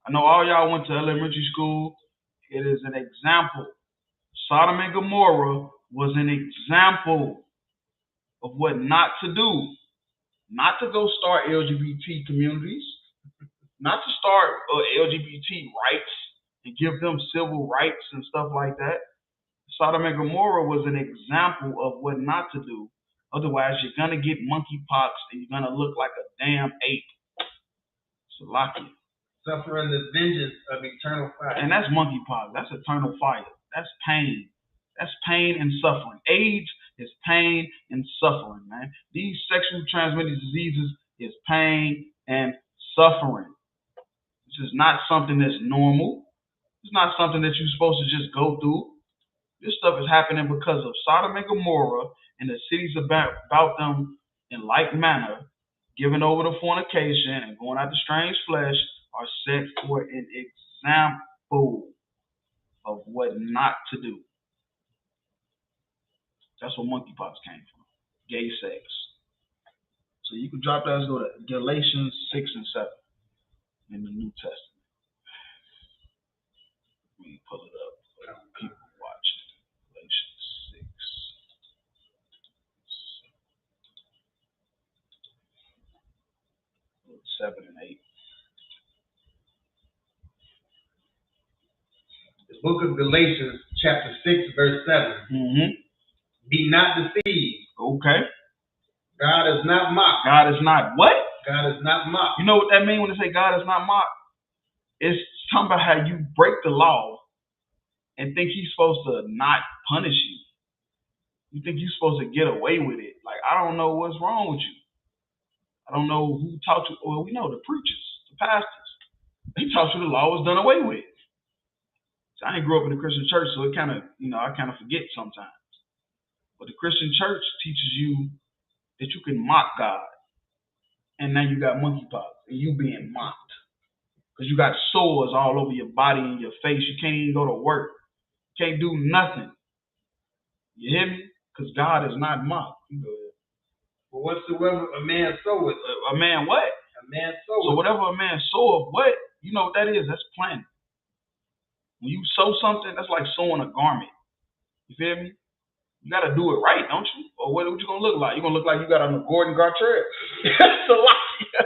I know all y'all went to elementary school. It is an example. Sodom and Gomorrah was an example of what not to do. Not to go start LGBT communities. Not to start LGBT rights and give them civil rights and stuff like that. Sodom and Gomorrah was an example of what not to do. Otherwise, you're going to get monkeypox and you're going to look like a damn ape. Salakia. Suffering the vengeance of eternal fire. And that's monkeypox. That's eternal fire. That's pain. That's pain and suffering. AIDS is pain and suffering, man. These sexually transmitted diseases is pain and suffering. This is not something that's normal. It's not something that you're supposed to just go through. This stuff is happening because of Sodom and Gomorrah and the cities about them in like manner, giving over to fornication and going after strange flesh, are set for an example of what not to do. That's where monkeypox came from. Gay sex. So you can drop that. Let's go to Galatians 6 and 7 in the New Testament. Let me pull it up for people watching. Galatians 6. 7 and 8. The book of Galatians, chapter 6, verse 7. Mm-hmm. Be not deceived. Okay. God is not mocked. God is not what? God is not mocked. You know what that means when they say God is not mocked? It's talking about how you break the law and think he's supposed to not punish you. You think you're supposed to get away with it. Like, I don't know what's wrong with you. I don't know who taught you. Well, we know the preachers, the pastors. They taught you the law was done away with. So I didn't grow up in the Christian church, so it kind of, I kind of forget sometimes. But the Christian church teaches you that you can mock God. And now you got monkeypox and you being mocked. Because you got sores all over your body and your face. You can't even go to work. You can't do nothing. You hear me? Because God is not mocked. You go ahead. But whatsoever a man soweth. A man what? A man soweth. So whatever a man soweth, what? You know what that is? That's planting. When you sew something, that's like sewing a garment. You feel me? You gotta do it right, don't you? Or what you gonna look like? You gonna look like you got on the Gordon Gartrell. Salakia.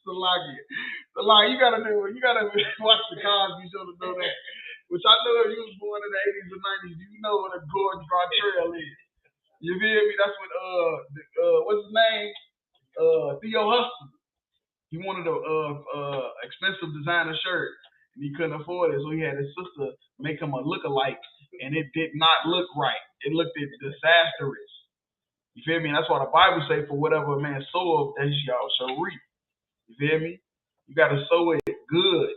Salakia. You gotta do it. You gotta watch the Cosby Show to know that. Which I know if you was born in the 80s or 90s, you know what a Gordon Gartrell is. You feel me? That's what what's his name? Theo Huston. He wanted a expensive designer shirt and he couldn't afford it, so he had his sister make him a look-alike, and it did not look right. It looked disastrous. You feel me? And that's why the Bible say, for whatever a man soweth, that y'all shall reap. You feel me? You gotta sow it good,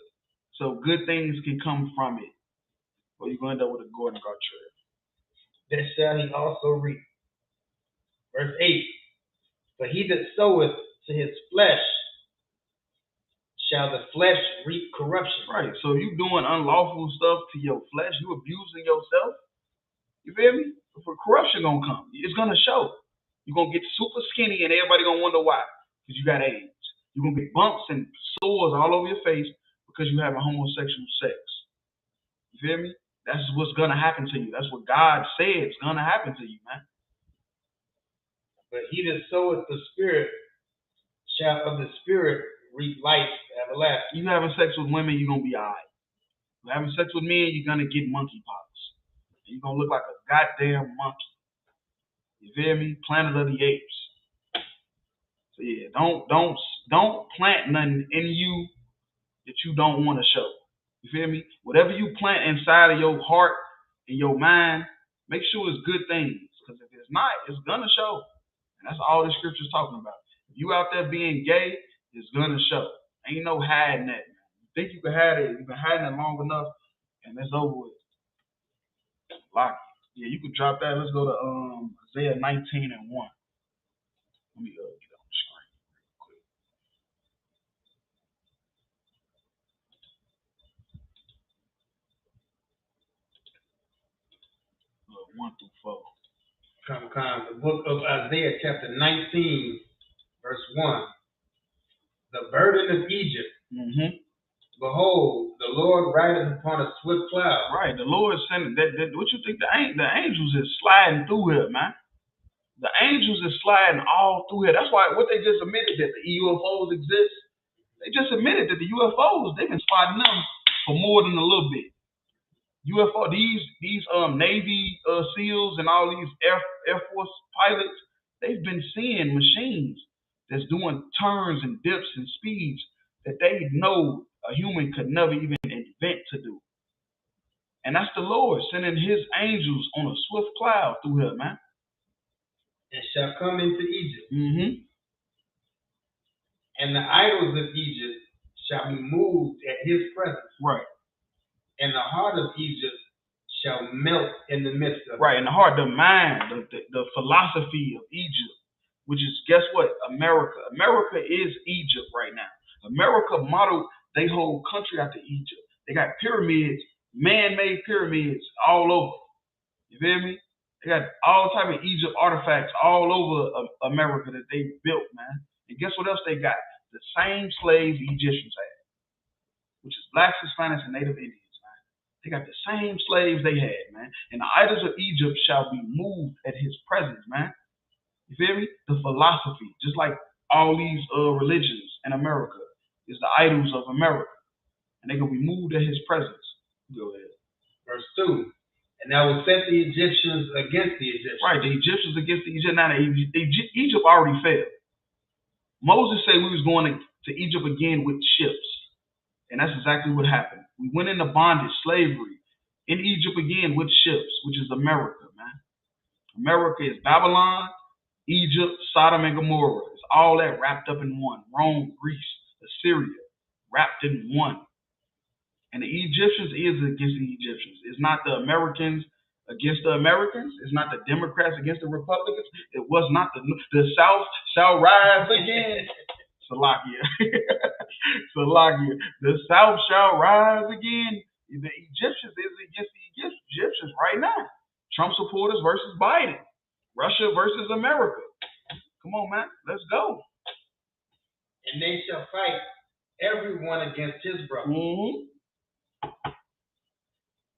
so good things can come from it. Or you're gonna end up with a Gordon Gartrell. That shall he also reap. Verse 8. For he that soweth to his flesh shall the flesh reap corruption. Right. So you doing unlawful stuff to your flesh, you abusing yourself. You feel me? For corruption gonna come. It's gonna show. You're gonna get super skinny and everybody gonna wonder why. Because you got AIDS. You're gonna get bumps and sores all over your face because you having homosexual sex. You feel me? That's what's gonna happen to you. That's what God said is gonna happen to you, man. But he that soweth the spirit shall of the spirit reap life everlasting. You having sex with women, you're gonna be alright. You having sex with men, you're gonna get monkeypox. You're gonna look like a goddamn monkey. You feel me? Planet of the Apes. So yeah, don't plant nothing in you that you don't want to show. You feel me? Whatever you plant inside of your heart and your mind, make sure it's good things. Because if it's not, it's gonna show. And that's all the scripture's talking about. If you out there being gay, it's gonna show. Ain't no hiding that. You think you can hide it? You've been hiding it long enough, and it's over with. Lock it. Yeah, you can drop that. Let's go to Isaiah 19:1. Let me get on the screen real quick. 1-4. Come. The book of Isaiah, chapter 19, verse 1. The burden of Egypt. Mm-hmm. Behold, the Lord rideth upon a swift cloud. Right, the Lord sending that. What you think the angels is sliding through here, man? The angels is sliding all through here. That's why what they just admitted that the UFOs exist. They just admitted that the UFOs, they've been spotting them for more than a little bit. UFO, these Navy SEALs and all these Air Force pilots, they've been seeing machines that's doing turns and dips and speeds that they know a human could never even invent to do. And that's the Lord sending his angels on a swift cloud through here, man. And shall come into Egypt. Mm-hmm. And the idols of Egypt shall be moved at his presence. Right. And the heart of Egypt shall melt in the midst of it. Right, and the heart, the mind, the philosophy of Egypt, which is, guess what? America. America is Egypt right now. America modeled their whole country after Egypt. They got pyramids, man-made pyramids all over. You feel me? They got all type of Egypt artifacts all over America that they built, man. And guess what else they got? The same slaves the Egyptians had, which is blacks, Hispanics, and Native Indians, man. They got the same slaves they had, man. And the idols of Egypt shall be moved at his presence, man. You feel me? The philosophy, just like all these religions in America, is the idols of America. And they're going to be moved at his presence. Go ahead. Verse 2. And I will set the Egyptians against the Egyptians. Right, the Egyptians against the Egyptians. Now, Egypt already fell. Moses said we was going to Egypt again with ships. And that's exactly what happened. We went into bondage, slavery, in Egypt again with ships, which is America, man. America is Babylon, Egypt, Sodom, and Gomorrah. It's all that wrapped up in one. Rome, Greece, Assyria, wrapped in one. And the Egyptians is against the Egyptians. It's not the Americans against the Americans. It's not the Democrats against the Republicans. It was not the South shall rise again. Salakia. Salakia. The South shall rise again. The Egyptians is against the Egyptians right now. Trump supporters versus Biden. Russia versus America. Come on, man. Let's go. And they shall fight everyone against his brother. Mm-hmm.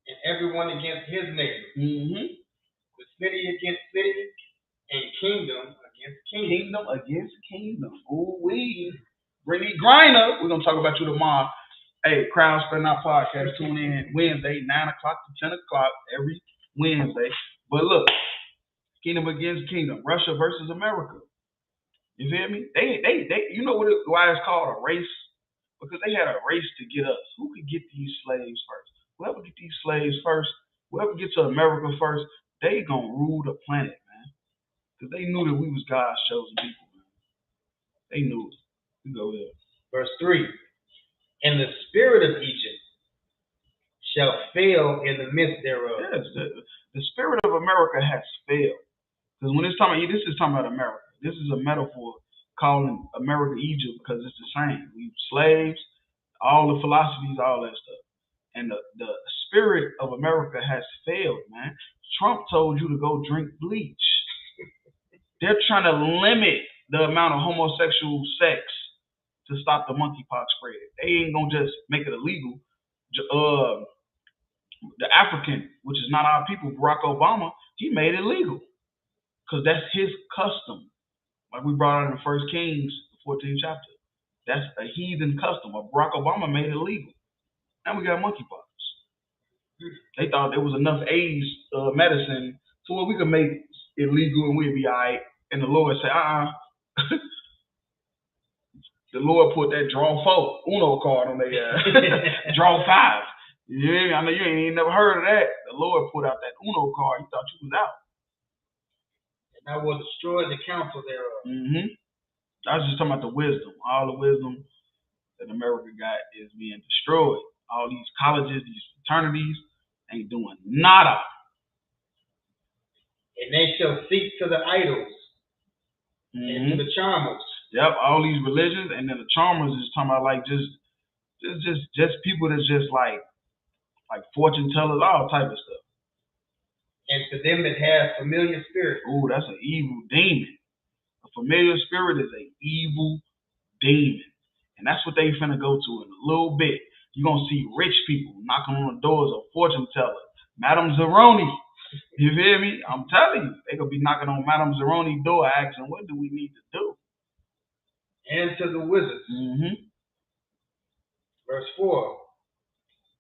and everyone against his neighbor. The city against city, and kingdom against kingdom. Kingdom against kingdom. Ooh wee. Brittany Griner. We're gonna talk about you tomorrow. Hey, Crowd Spend Our Podcast. Tune in Wednesday, 9 o'clock to 10 o'clock every Wednesday. But look, kingdom against kingdom. Russia versus America. You feel me? They you know why it's called a race? Because they had a race to get us. Who could get these slaves first? Whoever get these slaves first, whoever gets to America first, they gonna rule the planet, man. Because they knew that we was God's chosen people, man. They knew it. You go ahead. Verse 3. And the spirit of Egypt shall fail in the midst thereof. Yes, the spirit of America has failed. Because when it's talking about, this is talking about America. This is a metaphor calling America Egypt because it's the same. We slaves, all the philosophies, all that stuff. And the spirit of America has failed, man. Trump told you to go drink bleach. They're trying to limit the amount of homosexual sex to stop the monkeypox spread. They ain't gonna just make it illegal. The African, which is not our people, Barack Obama, he made it legal because that's his custom. Like we brought out in the First Kings, 14th chapter. That's a heathen custom. But Barack Obama made it legal. Now we got monkeypox. They thought there was enough AIDS medicine to where we could make it legal and we'd be all right. And the Lord said, The Lord put that draw 4 Uno card on their draw 5. Yeah, I know you ain't never heard of that. The Lord put out that Uno card. You thought you was out. And I will destroy the counsel thereof. I was just talking about the wisdom. All the wisdom that America got is being destroyed. All these colleges, these fraternities ain't doing nada. And they shall seek to the idols and to the charmers. Yep, all these religions, and then the charmers is talking about like just people that's just like fortune tellers, all type of stuff. And to them that have familiar spirits. Ooh, that's an evil demon. A familiar spirit is an evil demon. And that's what they finna go to in a little bit. You're gonna see rich people knocking on the doors of fortune tellers. Madame Zeroni. You feel me? I'm telling you, they gonna be knocking on Madame Zeroni's door asking, what do we need to do? And to the wizards. Verse 4.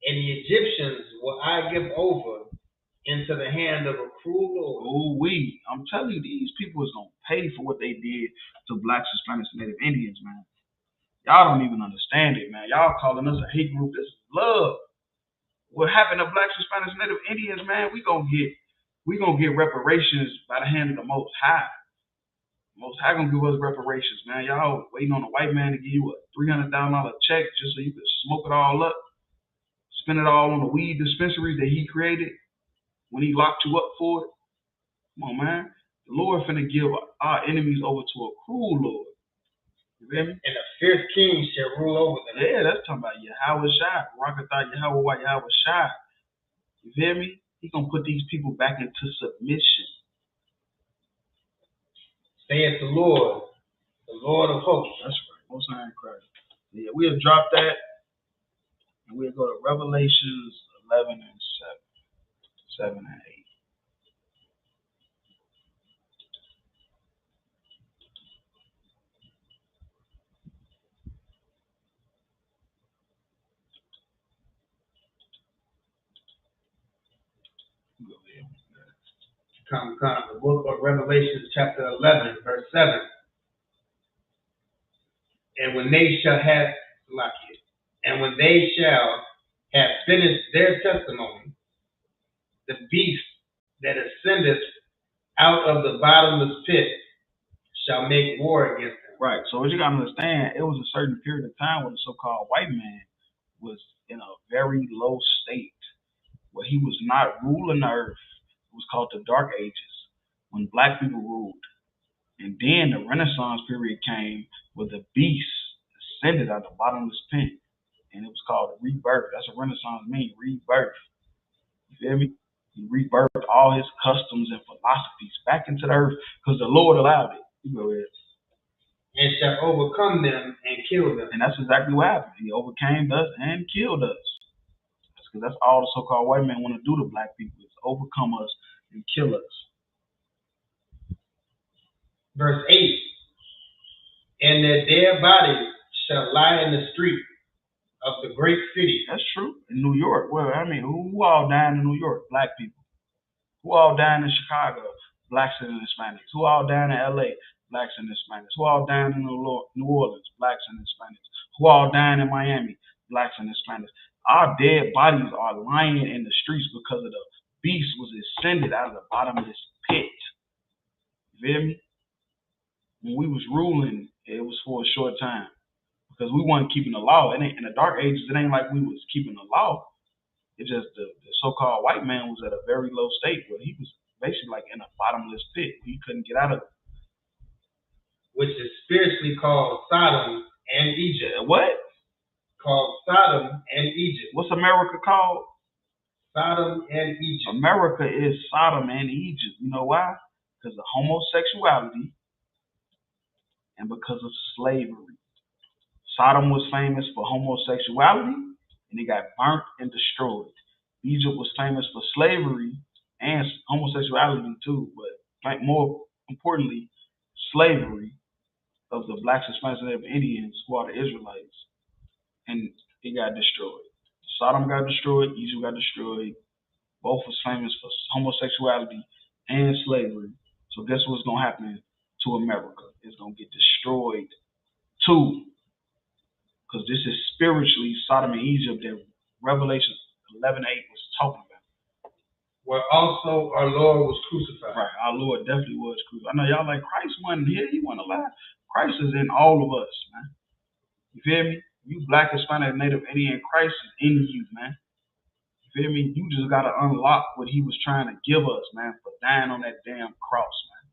And the Egyptians will I give over into the hand of a cruel Lord. I'm telling you, these people is gonna pay for what they did to blacks, Hispanics, and Native Indians, man. Y'all don't even understand it, man. Y'all calling us a hate group. This is love. What happened to blacks, Hispanics, and Native Indians, man? We gonna get reparations by the hand of the Most High. Most High gonna give us reparations, man. Y'all waiting on a white man to give you a $300,000 check just so you can smoke it all up, spend it all on the weed dispensaries that he created when he locked you up for it. Come on, man. The Lord finna give our enemies over to a cruel Lord. You feel me? And a fierce king shall rule over them. Yeah, that's talking about Yahweh Shai. Rakatha Yahweh Yahweh Shai. You feel me? He gonna put these people back into submission. Saith the Lord of hosts. That's right. Most High in Christ. Yeah, we'll drop that and we'll go to Revelations 11 and 7 and 8. Come. The book of Revelation, chapter 11, verse 7. And when they shall have finished their testimony, the beast that ascendeth out of the bottomless pit shall make war against them. Right. So what you gotta understand, it was a certain period of time where the so-called white man was in a very low state, where he was not ruling the earth. It was called the Dark Ages, when black people ruled. And then the Renaissance period came where the beast ascended out of the bottomless pit. And it was called rebirth. That's what Renaissance means, rebirth. You feel me? He rebirthed all his customs and philosophies back into the earth because the Lord allowed it. You go ahead. And shall overcome them and kill them. And that's exactly what happened. He overcame us and killed us. That's because that's all the so-called white men want to do to black people is overcome us and kill us. Verse 8, and their dead bodies shall lie in the street of the great city. That's true. In New York, well, I mean, who all dying in New York? Black people. Who all dying in Chicago? Blacks and Hispanics. Who all dying in LA? Blacks and Hispanics. Who all dying in New Orleans? Blacks and Hispanics. Who all dying in Miami? Blacks and Hispanics. Our dead bodies are lying in the streets because of the beast was ascended out of the bottomless pit. You feel me? When we was ruling, it was for a short time because we weren't keeping the law. In the dark ages, it ain't like we was keeping the law. It's just the so-called white man was at a very low state where he was basically like in a bottomless pit. He couldn't get out of it. Which is spiritually called Sodom and Egypt. What? Called Sodom and Egypt. What's America called? Sodom and Egypt. America is Sodom and Egypt. You know why? Because of homosexuality and because of slavery. Sodom was famous for homosexuality and it got burnt and destroyed. Egypt was famous for slavery and homosexuality too, but more importantly, slavery of the blacks, Hispanics, and Indians who are the Israelites. And it got destroyed. Sodom got destroyed, Egypt got destroyed. Both was famous for homosexuality and slavery. So guess what's going to happen to America? It's going to get destroyed too. Because this is spiritually Sodom and Egypt that Revelation 11:8 was talking about. Where also our Lord was crucified. Right, our Lord definitely was crucified. I know y'all like Christ wasn't here, he wasn't alive. Christ is in all of us, man. You feel me? You black, Hispanic, Native Indian, Christ is in you, man. You feel me? You just gotta unlock what he was trying to give us, man, for dying on that damn cross, man.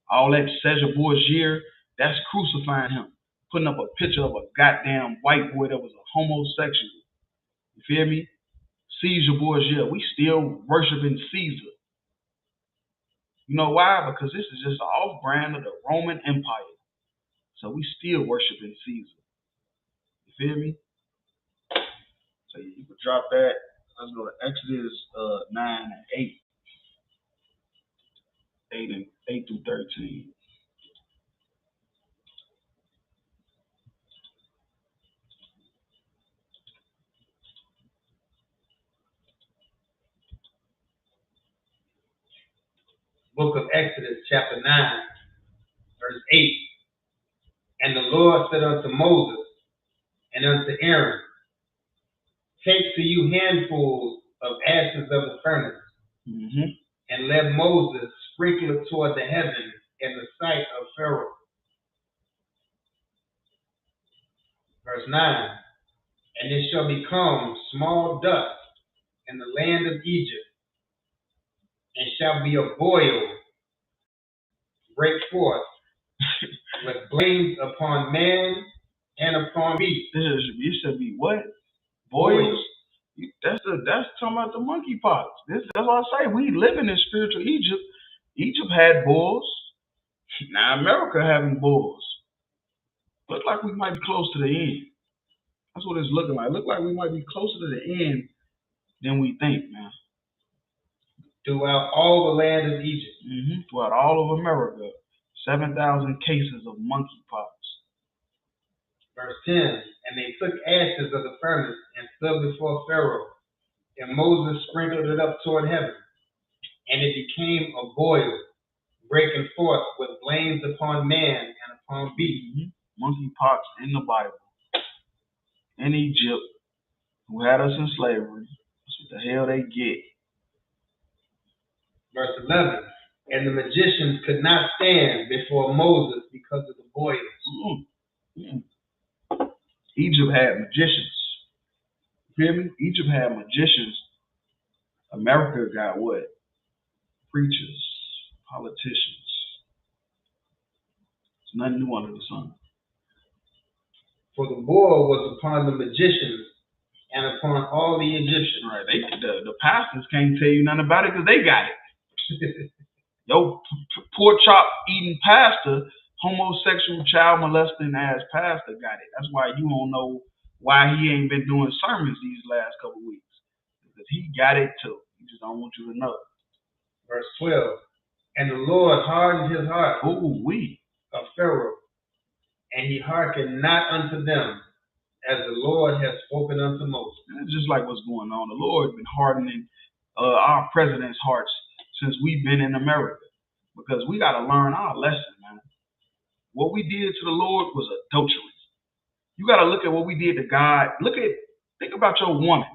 All that Caesar Borgia, that's crucifying him. Putting up a picture of a goddamn white boy that was a homosexual. You feel me? Caesar Borgia. We still worshiping Caesar. You know why? Because this is just an off-brand of the Roman Empire. So we still worshiping Caesar. You feel me? So you can drop that. Let's go to Exodus 9 and 8. 8 through 13. Book of Exodus, chapter 9, verse 8. And the Lord said unto Moses and unto Aaron, take to you handfuls of ashes of the furnace, and let Moses sprinkle it toward the heaven in the sight of Pharaoh. Verse 9. And it shall become small dust in the land of Egypt, and shall be a boil, break forth, with blains upon man and upon beast. You should be what? Boils? That's talking about the monkeypox. That's what I say. We living in spiritual Egypt. Egypt had bulls. Now America having bulls. Look like we might be close to the end. That's what it's looking like. Look like we might be closer to the end than we think, man. Throughout all the land of Egypt. Throughout all of America, 7,000 cases of monkeypox. Verse 10, and they took ashes of the furnace and stood before Pharaoh, and Moses sprinkled it up toward heaven, and it became a boil, breaking forth with blains upon man and upon beast. Monkeypox in the Bible. In Egypt, who had us in slavery. That's what the hell they get. Verse 11, and the magicians could not stand before Moses because of the boils. Egypt had magicians. You feel me? Egypt had magicians. America got what? Preachers, politicians. It's nothing new under the sun. For the boil was upon the magicians and upon all the Egyptians. Right. The pastors can't tell you nothing about it because they got it. Yo, pork chop eating pastor, homosexual child molesting ass pastor got it. That's why you don't know why he ain't been doing sermons these last couple weeks. because he got it too. He just don't want you to know. Verse 12. And the Lord hardened his heart of Pharaoh, and he hearkened not unto them, as the Lord has spoken unto Moses. And it's just like what's going on. The Lord has been hardening our president's hearts since we've been in America, because we got to learn our lesson, man. What we did to the Lord was adultery. You got to look at what we did to God. Think about your woman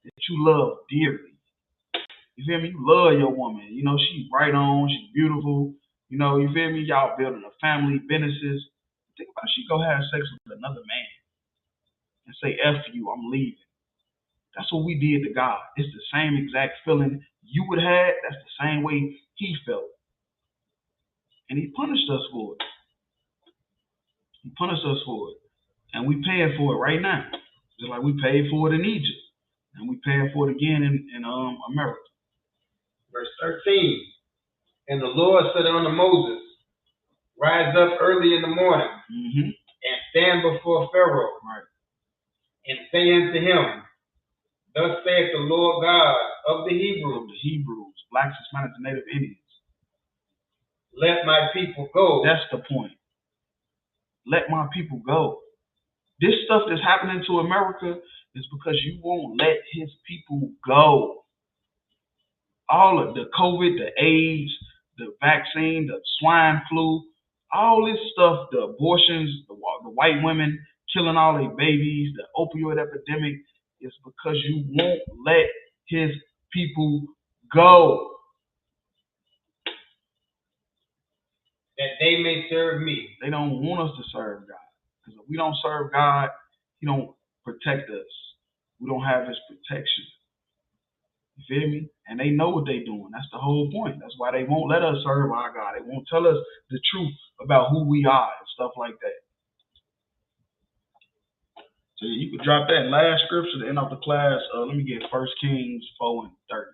that you love dearly. You feel me? You love your woman. You know, she's right on. She's beautiful. You know, you feel me? Y'all building a family, businesses. Think about she go have sex with another man and say, F you, I'm leaving. That's what we did to God. It's the same exact feeling you would have. That's the same way he felt. And he punished us for it. He punished us for it. And we paying for it right now. Just like we paid for it in Egypt. And we paying for it again in America. Verse 13. And the Lord said unto Moses, rise up early in the morning and stand before Pharaoh, and say unto him, thus saith the Lord God of the Hebrews, blacks, Hispanics, and Native Indians. Let my people go. That's the point. Let my people go. This stuff that's happening to America is because you won't let his people go. All of the COVID, the AIDS, the vaccine, the swine flu, all this stuff, the abortions, the white women killing all their babies, the opioid epidemic, is because you won't let his people go. That they may serve me. They don't want us to serve God. Because if we don't serve God, he don't protect us. We don't have his protection. You feel me? And they know what they're doing. That's the whole point. That's why they won't let us serve our God. They won't tell us the truth about who we are and stuff like that. So you could drop that last scripture to end off the class. Let me get 1 Kings 4 and 30.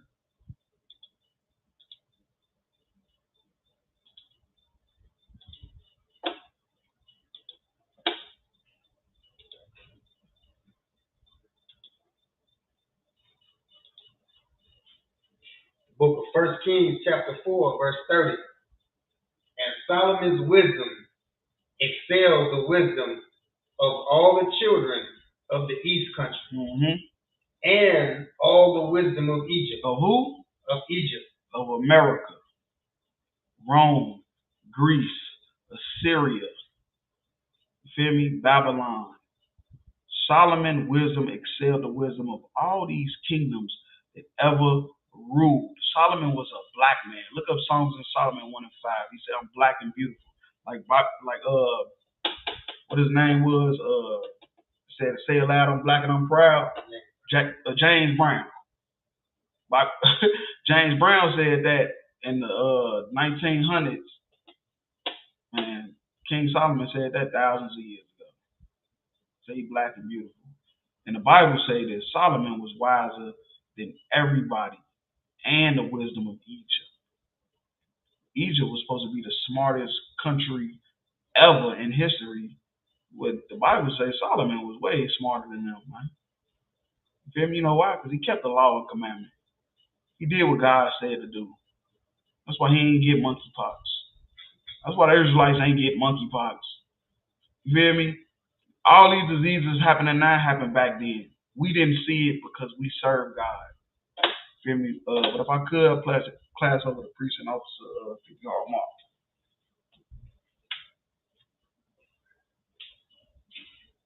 Book of 1 Kings chapter 4, verse 30. And Solomon's wisdom excels the wisdom of all the children of the east country, and all the wisdom of Egypt. Of who? Of Egypt. Of America, Rome, Greece, Assyria, you feel me? Babylon. Solomon's wisdom excelled the wisdom of all these kingdoms that ever ruled. Solomon was a black man. Look up Songs in Solomon 1 and 5. He said, I'm black and beautiful. Like what his name was, said, say it loud, I'm black and I'm proud. James Brown. James Brown said that in the 1900s. And King Solomon said that thousands of years ago. Say black and beautiful. And the Bible say that Solomon was wiser than everybody and the wisdom of Egypt. Egypt was supposed to be the smartest country ever in history. What the Bible says, Solomon was way smarter than them, man. You feel me? You know why? Because he kept the law and commandment. He did what God said to do. That's why he ain't get monkeypox. That's why the Israelites ain't get monkeypox. You feel me? All these diseases happening now happened back then. We didn't see it because we serve God. You feel me? But if I could, class over the precinct officer, Mark.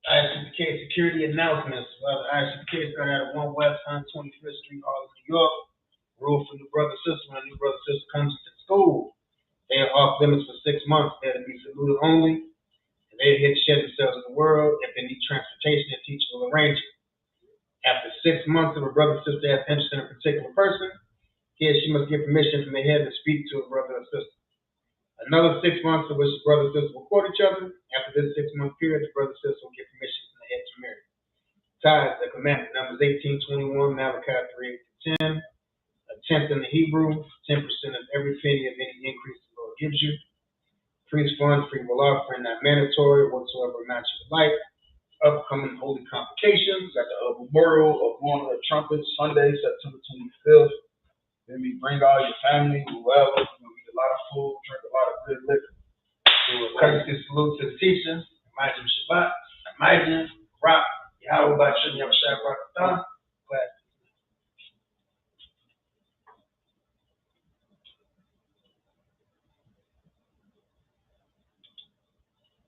ICPK security announcements. ICPK started at 1 West 125th Street, Harlem, New York. Rule for new brother sister. When a new brother sister comes to school, they are off limits for 6 months. They're to be saluted only. And they hit shed themselves in the world. If they need transportation, their teacher will arrange it. After 6 months, if a brother or sister has interest in a particular person, he or she must get permission from the head to speak to a brother or sister. Another 6 months in which the brother and sister will court each other. After this 6 month period, the brother and sister will get permission from the head to marry. Tithes, the commandment, Numbers 18:21, Malachi 3:8-10. A tenth in the Hebrew, 10% of every penny of any increase the Lord gives you. Priest funds, free will offering, not mandatory, whatsoever amount you like. upcoming holy convocations. Got the memorial of one of the trumpets Sunday, September 25th. Let me bring all your family, whoever. We're gonna eat a lot of food, drink a lot of good liquor. Do a courtesy salute to the teacher, Imagine Shabbat, Imagine, Rock, Yahweh Bashim Yahweh Shabbat.